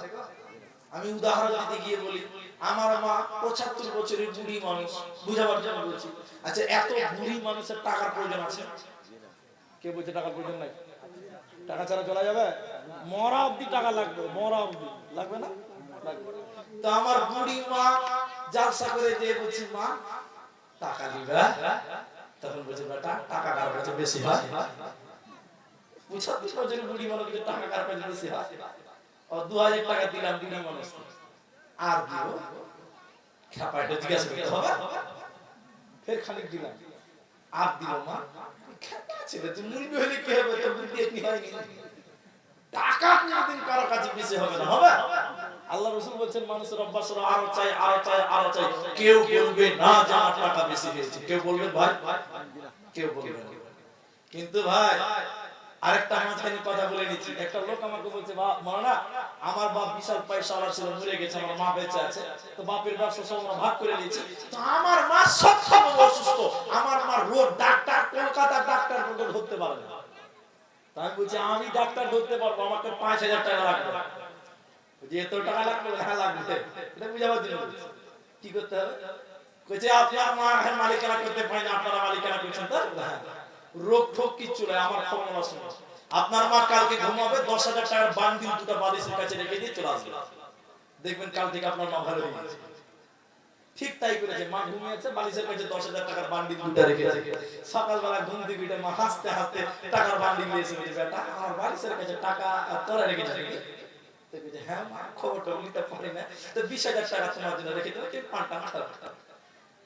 আমি উদাহরণ দিতে গিয়ে বলি, আমার মা 75 বছরের বুড়ি মানুষ, বুঝাবার জন্য বলছি। আচ্ছা, এত বুড়ি মানুষের টাকার প্রয়োজন আছে? কে বলছে টাকার প্রয়োজন নাই? টাকা ছাড়া চলা যাবে? মরা অবধি টাকা লাগবে, মরা অবধি লাগবে না? লাগবে। তো আমার বুড়ি মা জালসা করে দিয়ে বলছি, মা টাকা দিবে? তখন বলছে, বেটা টাকা কার কাছে বেশি হয়? 75 বছরের বুড়ি মানুষের টাকা কার কাছে বেশি হয়? ও 2000 টাকা দিলাম বুড়ি মানুষ, আর দিব খেপাটা জিজ্ঞাসা করতে হবে। ফের খানিক দিলাম, আর দিব মা খেপা ছেলে, তুই মুরগি হলে কি হবে? তো বুদ্ধি এমনি হয়নি। টাকা কোনদিন কারো কাছে বেশি হবে না, হবে? আল্লাহ রাসূল বলেন, মানুষের অভ্যাসরা আরো চাই, আরো চাই, আরো চাই। কেউ বলবে না যে আমার টাকা বেশি হয়েছে? কেউ বলবে ভাই? কেউ বলবে না। কিন্তু ভাই আরেকটা মাঝখানে কথা বলে নিচ্ছি। একটা লোক আমাকে বলছে, মাওলানা আমার বাপ বিশাল পয়সাওয়ালা ছিল, মরে গেছে, আমার মা বেঁচে আছে, তো বাপের ব্যবসা সব আমরা ভাগ করে নিয়েছি। তো আমার মা সবসময় অসুস্থ, আমার মা রোগ, ডাক্তার কলকাতার ডাক্তার কোন ধরতে পারে না। তাই বলছি, আমি ডাক্তার ধরতে পারবো, আমাকে 5000 টাকা লাগবে। যে এত টাকা লাগবে? হ্যাঁ লাগবে। এটা বুঝাবার জন্য বলছি। কি করতে হবে? কইছে আপনার মা এখন মালিকানা করতে পারে না, আপনারা মালিকানা করছেন। তো রোগ ঠোক কিচ্ছু নাই, আমার ফর্মুলা শুনুন। আপনার মা কালকে ঘুমাবে, 10,000 টাকার বান্ডিল দুটো বালিশের কাছে রেখে দিয়ে চলে আসবে, দেখবেন কাল থেকে আপনার মা ভালো হয়ে গেছে। ঠিক তাই করেছে, মা ঘুমিয়েছে, বালিশের কাছে 10,000 টাকার বান্ডিল দুটো রেখেছে। সকালবেলা ঘুম থেকে উঠে মা হাসতে হাসতে টাকার বান্ডিল নিয়ে এসে বলছে, বেটা আমার বালিশের কাছে টাকা তোরা রেখেছিস নাকি? তো বলছে, হ্যাঁ মা, খবরটা নিতে পারি না, তো 20,000 টাকা তোমার জন্য রেখে দেবো, তুমি পাল্টা মাথা।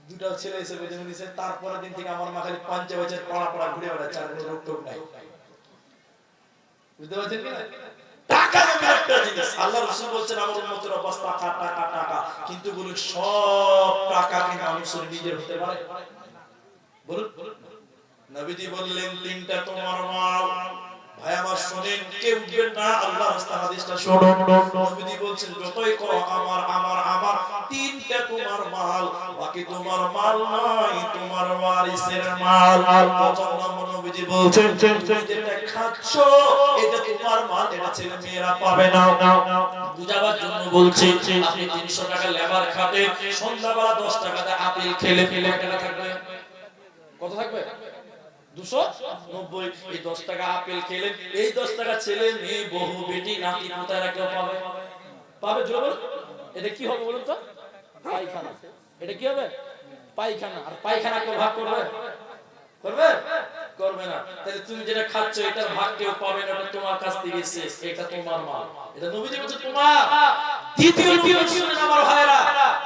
দুটো ছেলে এসে বেঁধে নিয়েছে। তারপরের দিন থেকে আমার মা খালি পাঞ্চে বছর পড়া পড়া ঘুরে বেড়াচ্ছে, আর কোনো রোগ টোক নাই। বুঝতে পারছেন কি না? টাকা এমন একটা জিনিস, আল্লাহ রাসূল বলেন আমার উম্মতের অবস্থা টাকা টাকা টাকা। কিন্তু বলুন, সব টাকা কি মানুষের নিজের হতে পারে? বলুন। নবীজি বললেন, তিনটা তোমার মাল। ভাই আমার শুনেন, কেউ উঠবেন না, আল্লাহর রাস্তা হাদিসটা শুনুন। নবীজি বলছেন, যতই করো আমার আমার আমার, তিনটা তোমার মাল, বাকি তোমার মাল নয়, তোমার ওয়ারিসের মাল। প্রথম নম্বর নবীজি বলছেন, তুমি যেটা খাচ্ছো এটা তোমার মাল, এটা ছেলে মেয়েরা পাবে না। বুঝাবার জন্য বলছি, আপনি 300 টাকা লেবার খাটেন, সন্ধ্যাবেলা 10 টাকাতে আপেল খেলে ফেলে টাকা থাকবে? কত থাকবে? 290। এই 10 টাকা আপেল খেলেন, এই 10 টাকা ছেলে মেয়ে বহু বেটি নাতি পোতারা কেউ পাবে? পাবে? জোরে বলুন। এটা কি হবে বলুন তো? পায়খানা। এটা কি হবে? পায়খানা। আর পায়খানা কেউ ভাগ করবে? করবে? করবে না। তাহলে তুমি যেটা খাচ্ছ এটার ভাগ কেউ পাবে না, এটা তোমার কাছ থেকে শেষ, এটা তোমার মাল। এটা নবীজি বলেছেন তোমার। দ্বিতীয় শুনেন আমার ভাইরা,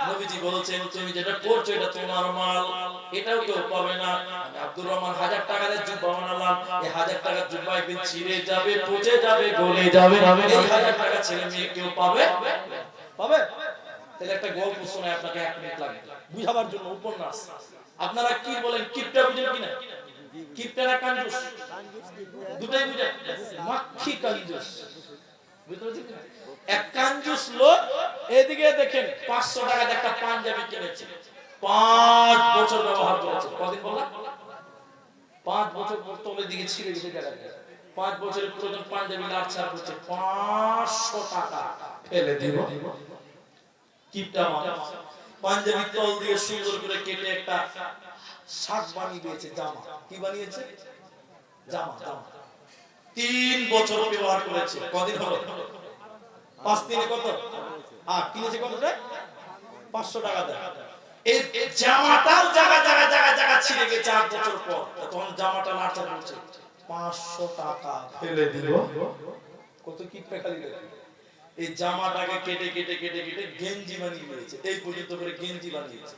নবীজি বলেছেন তুমি যেটা পড়ছো এটা তোমার মাল, এটাও কেউ পাবে না। আব্দুর রহমান 1000 টাকা দিয়ে জুব্বা বানালাম, এই 1000 টাকার জুব্বা একদিন ছিঁড়ে যাবে, পচে যাবে, গলে যাবে, এই 1000 টাকা ছেলে মেয়ে কেউ পাবে? পাবে? তাহলে একটা গল্প শোনায় আপনাকে 1 মিনিট লাগবে বুঝাবার জন্য, উপন্যাস। আপনারা কি বলেন, কিপটা বুঝেন কিনা? কিপটা না কাঞ্জুস? দুটাই বুঝেন? মাখি কাঞ্জুস, বুঝতে পারছেন কিনা? এক কাঞ্জুস লোক, এদিকে দেখেন 500 টাকা দিয়ে একটা পাঞ্জাবি কিনেছে, 5 বছর ব্যবহার করেছে। কদিন বললাম? 5 বছর পর তলে দিকে ছিঁড়ে গেছে জায়গাটা। 5 বছরের পুরনো পাঞ্জাবি লাড়ছাড় করছে, 500 টাকা ফেলে দিব। কিপটা মানুষ পাঞ্জাবি তল দিয়ে সুন্দর করে কেটে একটা শাক বানিয়ে দিয়েছে, জামা। কি বানিয়েছে? জামা। 3 বছর ব্যবহার করেছে। কদিন হলো? 5 দিনে কত? কিনেছে কতটা? 500 টাকা দেয়। এই জামাটার জায়গা ছিঁড়ে গেছে 8 বছর পর, তখন জামাটা লাড়ছাড় করছে, 500 টাকা ফেলে দিল। কত কিপটা খালি দেখে। এই জামাটাকে কেটে কেটে কেটে কেটে গেঞ্জি বানিয়ে দিয়েছে, এই পর্যন্ত করে গেঞ্জি বানিয়েছে।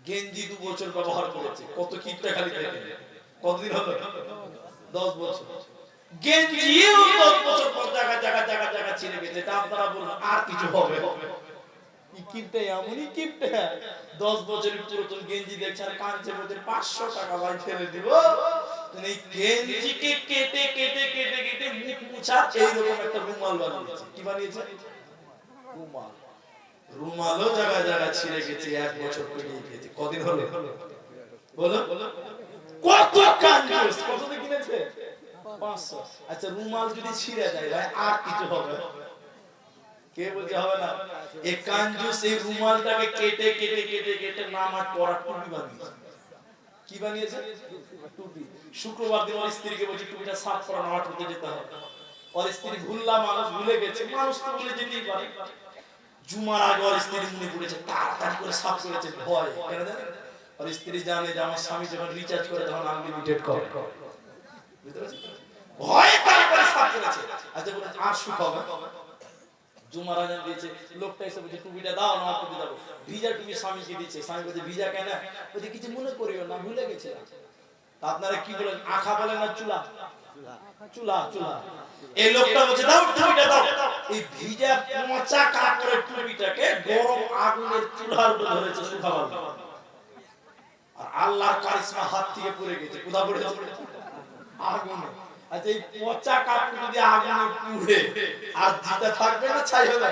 গেঞ্জি 2 বছর ব্যবহার করেছে, কত কিপটা খালি দেখে। কতদিন হলো? 10 বছর। গেঞ্জিও 10 বছর পর জায়গা ছিঁড়ে গেছে। তা আপনারা বলুন আর কিছু হবে? এই কিপটা এমনই কিপটা, 10 বছরের পুরাতন গেঞ্জি দেখছে আর কাঁদছে, বলছে 500 টাকা ভাই ফেলে দিব। এই গেঞ্জিকে কেটে কেটে কেটে কেটে মুখ মুছা এইরকম একটা রুমাল বানিয়েছে। কি বানিয়েছে? রুমাল। রুমালও জায়গা ছিঁড়ে গেছে, 1 বছর পেরিয়ে গেছে। কদিন হলো? বলো। কত কাঞ্জুস! কত দিয়ে কিনেছে? 500। আচ্ছা রুমাল যদি ছিঁড়ে যায় ভাই আর কিছু হবে? কে বলছে হবে না? এই কাঞ্জুস এই রুমালটাকে কেটে কেটে কেটে কেটে নামাজ পড়া টুপি বানিয়েছে। কি বানিয়েছে? টুপি। শুক্রবার দিন ওর স্ত্রীকে বলছে টুপিটা সাফ করে নামাজ পড়তে যেতে হবে। ওর স্ত্রী ভুললা, মানুষ ভুলে গেছে, মানুষ তো ভুলে যেতেই পারে। জুমার আগে ওর স্ত্রী মনে পড়েছে, তাড়াতাড়ি করে সাফ করেছে, ভয় কেন জানেন? ওর স্ত্রী জানে যে আমার স্বামী যখন রিচার্জ করে তখন আনলিমিটেড করে, বুঝতে পারছেন? ভয় তাড়াতাড়ি সাফ করেছে। আচ্ছা বলে আর শুকাবে? জুমার আজান দিয়েছে, লোকটা এসে বলছে টুপিটা দাও, না টুপি দাও। ভিজা টুপি স্বামীকে দিচ্ছে। স্বামী বলছে ভিজা কেন? বলছে কিছু মনে করিও না, ভুলে গেছে। আপনারা কি বলেন, আখা বলেন না চুলা? চুলা চুলা। এই লোকটা বলছে দাও টুপিটা দাও। এই ভিজা পচা কাপড়ের টুপিটাকে গরম আগুনের চুলার উপর ধরেছে শুকাবার। আর আল্লাহর কারিশমা হাত থেকে পড়ে গেছে। কোথা পড়েছে? আগুনে। আচ্ছা এই পচা কাপড় যদি আগুনে পুড়ে আর জিতা থাকবে না ছাই হবে?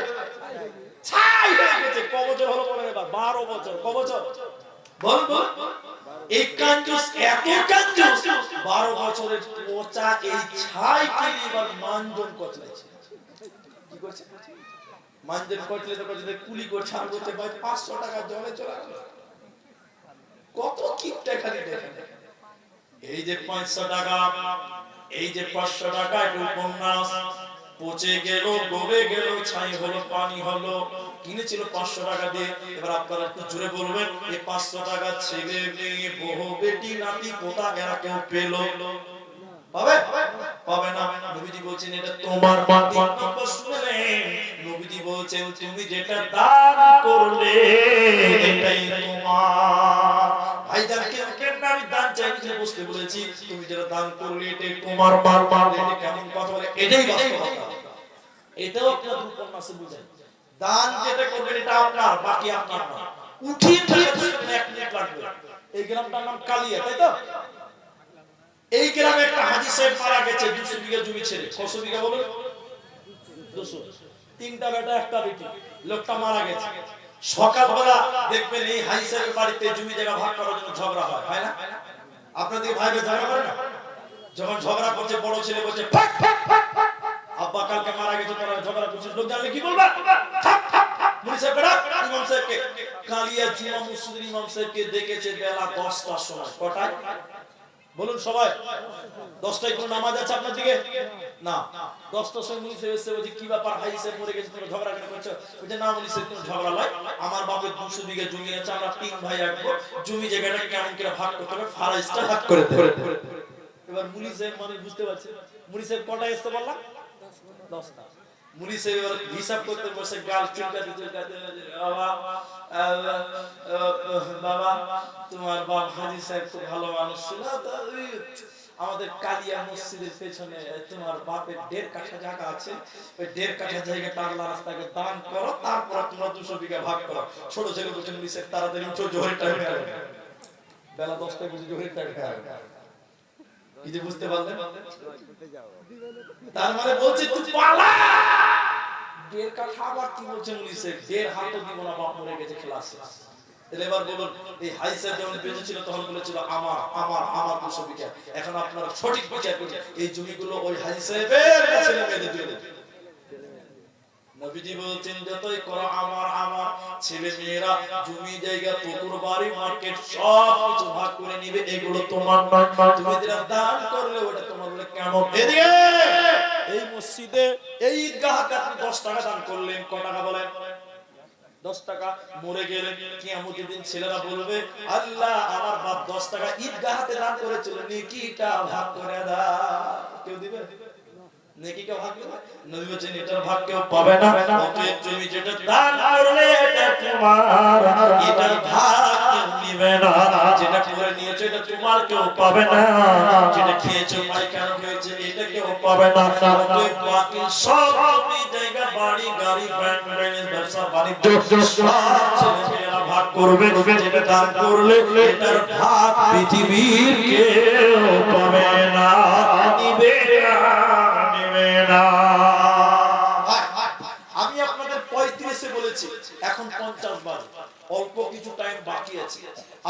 ছাই হয়ে গেছে। ক বছর হলো বলেন এবার? 12 বছর। ক বছর বল বল? এই কাঞ্জুস এত কাঞ্জুস, 12 বছরের পচা এই ছাই কে এবার মানজন কচলাইছে। কি করছে? মানজন কচলে তো কচলে কুলি করছে আর বলছে ভাই 500 টাকা জলে চলে গেল। কত কিপটা খালি দেখেন। এই যে 500 টাকা, এই যে 500 টাকা, এটা উপন্যাস। পচে গেল, গলে গেল, ছাই হলো, পানি হলো। কিনেছিল 500 টাকা দিয়ে। এবার আপনারা একটু জোরে বলবেন, এই 500 টাকা ছেলে মেয়ে বহু বেটি নাতি পোতা এরা কেউ পেল? পাবে? পাবে না। নবীজি বলছেন এটা তোমার মাটি। আপনারা শুনলেন, নবীজি বলছেন তুমি যেটা দান করলে এটাই তোমার। ভাইজান কে আমি দান চাইছি বুঝতে বলেছি, তুমি যেটা দান করলে এটাই তোমার। মার এটা কেমন কথা বলে? এটাই বাস্তবতা। এটাও আপনার উপন্যাসে বুঝেন। দান যেটা করবেন এটা আপনার, বাকি আপনার না। উঠিয়ে ফেলতে 1 মিনিট লাগবে। এই গ্রামটার নাম কালিয়া, তাই তো? এই গ্রামে একটা হাজী সাহেব মারা গেছে 200 বিঘা জমি ছেড়ে। কত বিঘা বলেন? 200। 3টা বেটা একটা বেটি। লোকটা মারা গেছে। সকালবেলা দেখবেন এই হাজী সাহেবের বাড়িতে জমি জায়গা ভাগ করার জন্য ঝগড়া হয়, হয় না? আপনাদের ভাই ভাই ঝগড়া করে না? যখন ঝগড়া করছে বড় ছেলে বলছে ফাক ফাক ফাক, আব্বা কালকে মারা গেছে, তোরা ঝগড়া করছিস, লোক জানলে কি বলবা? ফাক ফাক। মুনি সাহেব বেটা ইমাম সাহেবকে, কালিয়া জুমা মসজিদের ইমাম সাহেবকে দেখেছে বেলা 10টার সময়। কটায় বলুন সবাই? 10টায় কোন নামাজ আছে আপনার দিকে? না। 10টার সময় মুনি সাহেব এসে বলছে কি ব্যাপার হাই সাহেব মরে গেছে, তোমরা ঝগড়া কেন করছো? বলছে না মুনি সাহেব কোনো ঝগড়া নয়, আমার বাপের 200 বিঘা জমি আছে, আমরা 3 ভাই আসবো, জমি জায়গাটা কেমন করে ভাগ করতে হবে ফারাইজটা ভাগ করে দেব। এবার মুনি সাহেব মানে বুঝতে পারছে, মুনি সাহেব কটায় আসতে বললাম? 10টা। মুনি সাহেব এবার হিসাব করতে বসে গাল চুলকাতে চুলকাতে বাবা তোমার বাপ হাজী সাহেব খুব ভালো মানুষ ছিল, আমাদের কালিয়া মসজিদের পেছনে তোমার বাপের 1.5 কাঠা জায়গা আছে, ওই 1.5 কাঠা জায়গাটা আল্লাহ রাস্তাকে দান করো, তারপর তোমরা 200 বিঘা ভাগ করো। ছোট ছেলে বলছেন মুনি সাহেব তাড়াতাড়ি উঠো, জোহরের টাইমে আসবে। বেলা 10টায় বুঝি জোহরের টাইমে আসবে। কি যে বুঝতে পারলেন? তার মানে বলছে তুই পালা। 1.5 কাঠা আবার কি বলছে মুনি সাহেব? 1.5 হাতও দিব না, বাপ মরে গেছে, খেলা শেষ। তাহলে এবার বলুন, এই হাই সাহেব যখন বেঁচে ছিল তখন বলেছিল আমার আমার আমার 200 বিঘা। এখন আপনারা সঠিক বিচার করুন, এই জমিগুলো ওই হাই সাহেবের ছেলে মেয়েদের দিয়ে দেন। নবীজি বলছেন যতই করো আমার আমার, ছেলে মেয়েরা জমি জায়গা পুকুর বাড়ি মার্কেট সব কিছু ভাগ করে নিবে, এগুলো তোমার নয়। তুমি যেটা দান করলে ওটা তোমার বলে কেমন? এদিকে এই মসজিদে এই ঈদগাহকে আপনি 10 টাকা দান করলেন, ক টাকা বলেন? 10 টাকা। মরে গেলেন, কিয়ামতের দিন ছেলেরা বলবে আল্লাহ আমার বাপ 10 টাকা ঈদগাহতে দান করেছিল, নেকিটা ভাগ করে দাও। কেউ দিবে? নেকি কেউ ভাগ দেবে? নবী বলেন এটার ভাগ কেউ পাবে না। অতএব তুমি যেটা দান করলে এটা তোমার, এটার ভাগ কেউ নেবে না। যেটা করে নিয়েছো এটা তোমার, কেউ পাবে না। যেটা খেয়েছো পায়খানা হয়েছে এটা কেউ পাবে না। অতএব বাকি সব জমি জায়গা বাড়ি গাড়ি ব্যাংক ব্যালেন্স ব্যবসা বাণিজ্য সব ছেলেমেয়েরা ভাগ করবে। যেটা দান করলে এটার ভাগ পৃথিবীর কেউ পাবে না, নিবে না। আমি আপনাদের 35-এ বলেছি, এখন 50 বার, অল্প কিছু টাইম বাকি আছে।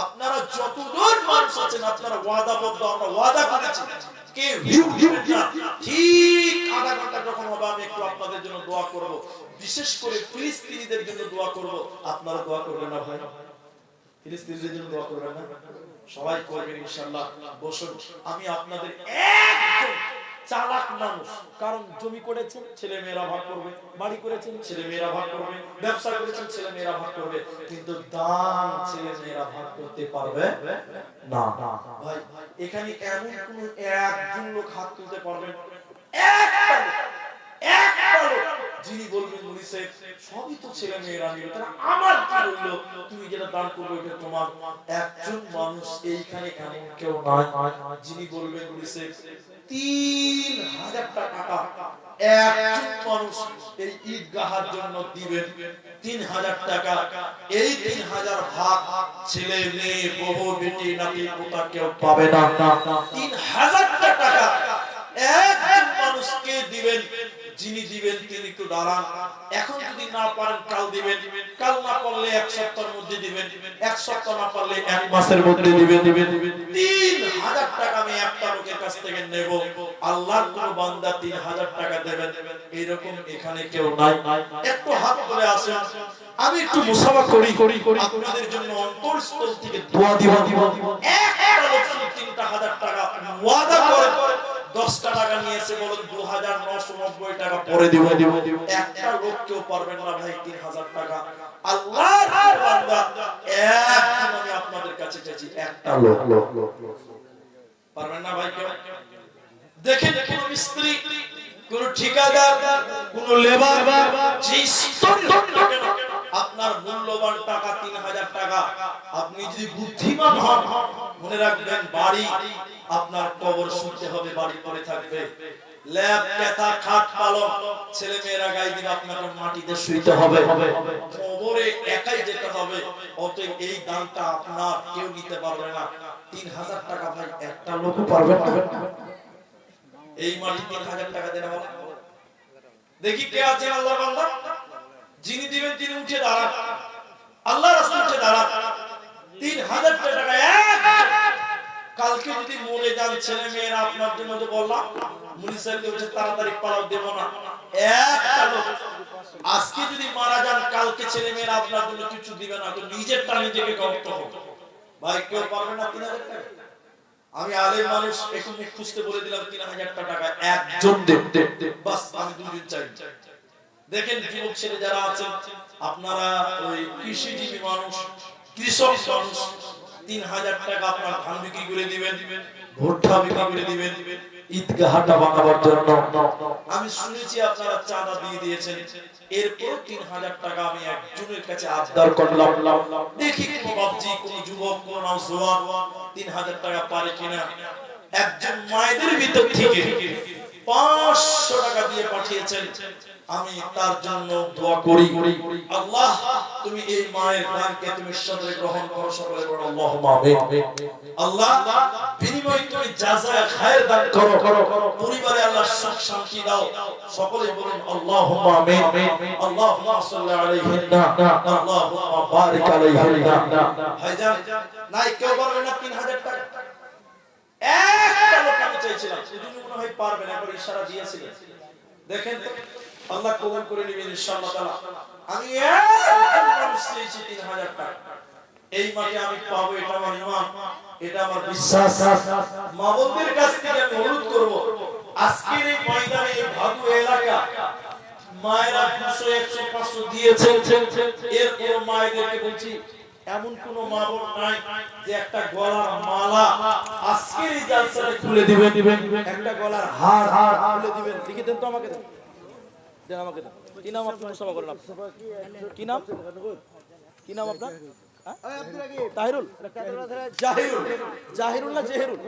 আপনারা যতজন মানুষ আছেন আপনারা ওয়াদাবদ্ধ, আমরা ওয়াদা করেছি কেউ ভিউ দিবেন না। ঠিক আধা ঘন্টা যখন হবে আমি একটু আপনাদের জন্য দোয়া করব, বিশেষ করে ফিলিস্তিনিদের জন্য দোয়া করব। আপনারা দোয়া করবেন না ভাই? ফিলিস্তিনিদের জন্য দোয়া করবেন না? সবাই করবেন ইনশাআল্লাহ। বসুন, আমি আপনাদের একজন চালাক মানুষ, কারণ জমি করেছেন ছেলে মেয়েরা ভাগ করবে, বাড়ি করেছেন ছেলে মেয়েরা ভাগ করবে, ব্যবসা করেছেন ছেলে মেয়েরা ভাগ করবে, কিন্তু দান ছেলে মেয়েরা ভাগ করতে পারবে না। ভাই এখানে এমন কোন একজন লোক হাত তুলতে পারবেন, একটা লোক যিনি বলবেন মুনি সাহেব সবই তো ছেলে মেয়েরা নিবে, তাহলে আমার কি রইলো, তুমি যেটা দান করবে এটা তোমার। একজন মানুষ এইখানে এমন কেউ নাই যিনি বলবেন মুনি সাহেব 3000 টাকা একজন মানুষ এই ঈদগাহের জন্য দিবেন। 3000 টাকা, এই 3000 ভাগ ছেলে মেয়ে বউ বেটি নাতি পোতা কেউ পাবে না। 3000 টাকা একজন মানুষকে দিবেন, যিনি দিবেন তিনি একটু দাঁড়ান। এখন যদি না পারেন কাল দিবেন, কাল না পারলে এক সপ্তাহের মধ্যে দিবেন, এক সপ্তাহ না পারলে এক মাসের মধ্যে দিবেন। 3000 টাকা আমি একটা লোকের কাছ থেকে নেব, আল্লাহর কোন বান্দা 3000 টাকা দেবেন এরকম এখানে কেউ নাই। একটু হাত তুলে আসেন, আমি একটু মুসাফা করি আপনাদের জন্য অন্তরস্থল থেকে দোয়া দিব। একটা লোক 3000 টাকা ওয়াদা করে 10 টাকা নিয়েছে, বলেন 2990 টাকা পরে দিব। একটা লোক কেউ পারবেন না ভাই 3000 টাকা। আল্লাহর বান্দা একজন আমি আপনাদের কাছে চাইছি, একটা লোক পারবেন না ভাই কেউ? দেখেন কোন মিস্ত্রি, কোন ঠিকাদার, কোন লেবার, যে স্তরে হোক না কেন, আপনার মূল্যবান টাকা 3000 টাকা, আপনি যদি বুদ্ধিমান হন মনে রাখবেন বাড়ি আপনার কবর শুনতে হবে, বাড়ি পড়ে থাকবে। ল্যাব কেতা খাট পালক ছেলে মেয়েরা গায়ে দিন, আপনাকে মাটিতে শুইতে হবে, কবরে একাই যেতে হবে। অতএব এই দানটা আপনার, কেউ নিতে পারবে না। 3000 টাকা ভাই একটা লোকও পারবে না। এই মাটি 3000 টাকা দেন বলে দেখি কে আছে আল্লাহর বান্দা, যিনি দিবেন তিনি উঠে দাঁড়ান, আল্লাহর রাস্তায় উঠে দাঁড়ান। 3000 টাকা কালকে যদি মরে যান ছেলে মেয়েরা আপনার জন্য, যে বললাম মুনি সাহেবকে বলছে তাড়াতাড়ি পালাও দেব না, একটা লোক আজকে যদি মারা যান কালকে ছেলে মেয়েরা আপনার জন্য কিছু দিবে না, তো নিজেরটা নিজেকে করতে হবে। ভাই কেউ পারবে না 3000 টাকা? আমি আলেম মানুষ, একটু মুখ খুঁজতে বলে দিলাম 3000 টাকা একজন দেব, বাস আমি দুদিন চাই। দেখেন যুবক ছেলে যারা আছেন আপনারা ওই কৃষিজীবী মানুষ, কৃষক মানুষ, 3000 টাকা আপনার ধান বিক্রি করে দিবেন, ভুট্টা বিক্রি করে দিবেন ঈদগাহটা বানাবার জন্য। আমি শুনেছি আপনারা চাঁদা দিয়ে দিয়েছেন, এরপর 3000 টাকা আমি একজনের কাছে আবদার করলাম, দেখি কোন বাপজি, কোন যুবক, কোন নওজোয়ান 3000 টাকা পারে কিনা। একজন মায়েদের ভিতর থেকে 500 টাকা দিয়ে পাঠিয়েছেন, আমি তার জন্য দোয়া করি, আল্লাহ তুমি এই মায়ের দানকে তুমি সদরে গ্রহণ করো, সকলে বলো আল্লাহুম্মা আমিন। আল্লাহ বিনিময়ে তুমি জাযায়ে খায়ের দান করো, পরিবারে আল্লাহ সুখ শান্তি দাও, সকলে বলুন আল্লাহুম্মা আমিন। আল্লাহুম্মা সাল্লি আলাইহিন্না, আল্লাহুম্মা বারিক আলাইহিন্না। ভাইজান নাই কেউ পারবে না 3000 টাকা? একটা লোক আমি চাইছিলাম, এজন্য মনে হয় পারবেন, একবার ইশারা দিয়েছিলেন। দেখেন তো আল্লাহ কবুল করে নেবেন ইনশাআল্লাহ তাআলা। আমি একজন মানুষ চেয়েছি 3000 টাকা, এই মাঠে আমি পাবো, এটা আমার ঈমান, এটা আমার বিশ্বাস। মা বোনদের কাছ থেকে আমি অনুরোধ করব, আজকের এই ময়দানে এই ভাদু এলাকা মায়েরা 200 100 500 দিয়েছেন, এর কোন মায়েদেরকে বলছি এমন কোন মা বোন নাই যে একটা গলার মালা আজকের এই জালসাতে খুলে দিবেন, একটা গলার হার খুলে দিবেন। লিখে দেন তো আমাকে, দেন আমাকে, দেন। কি নাম আপনার? মুস্তাফা করেন আপনি? কি নাম? কি নাম আপনার? তাহিরুল? জাহিরুল? জাহিরুল না জেহেরুল?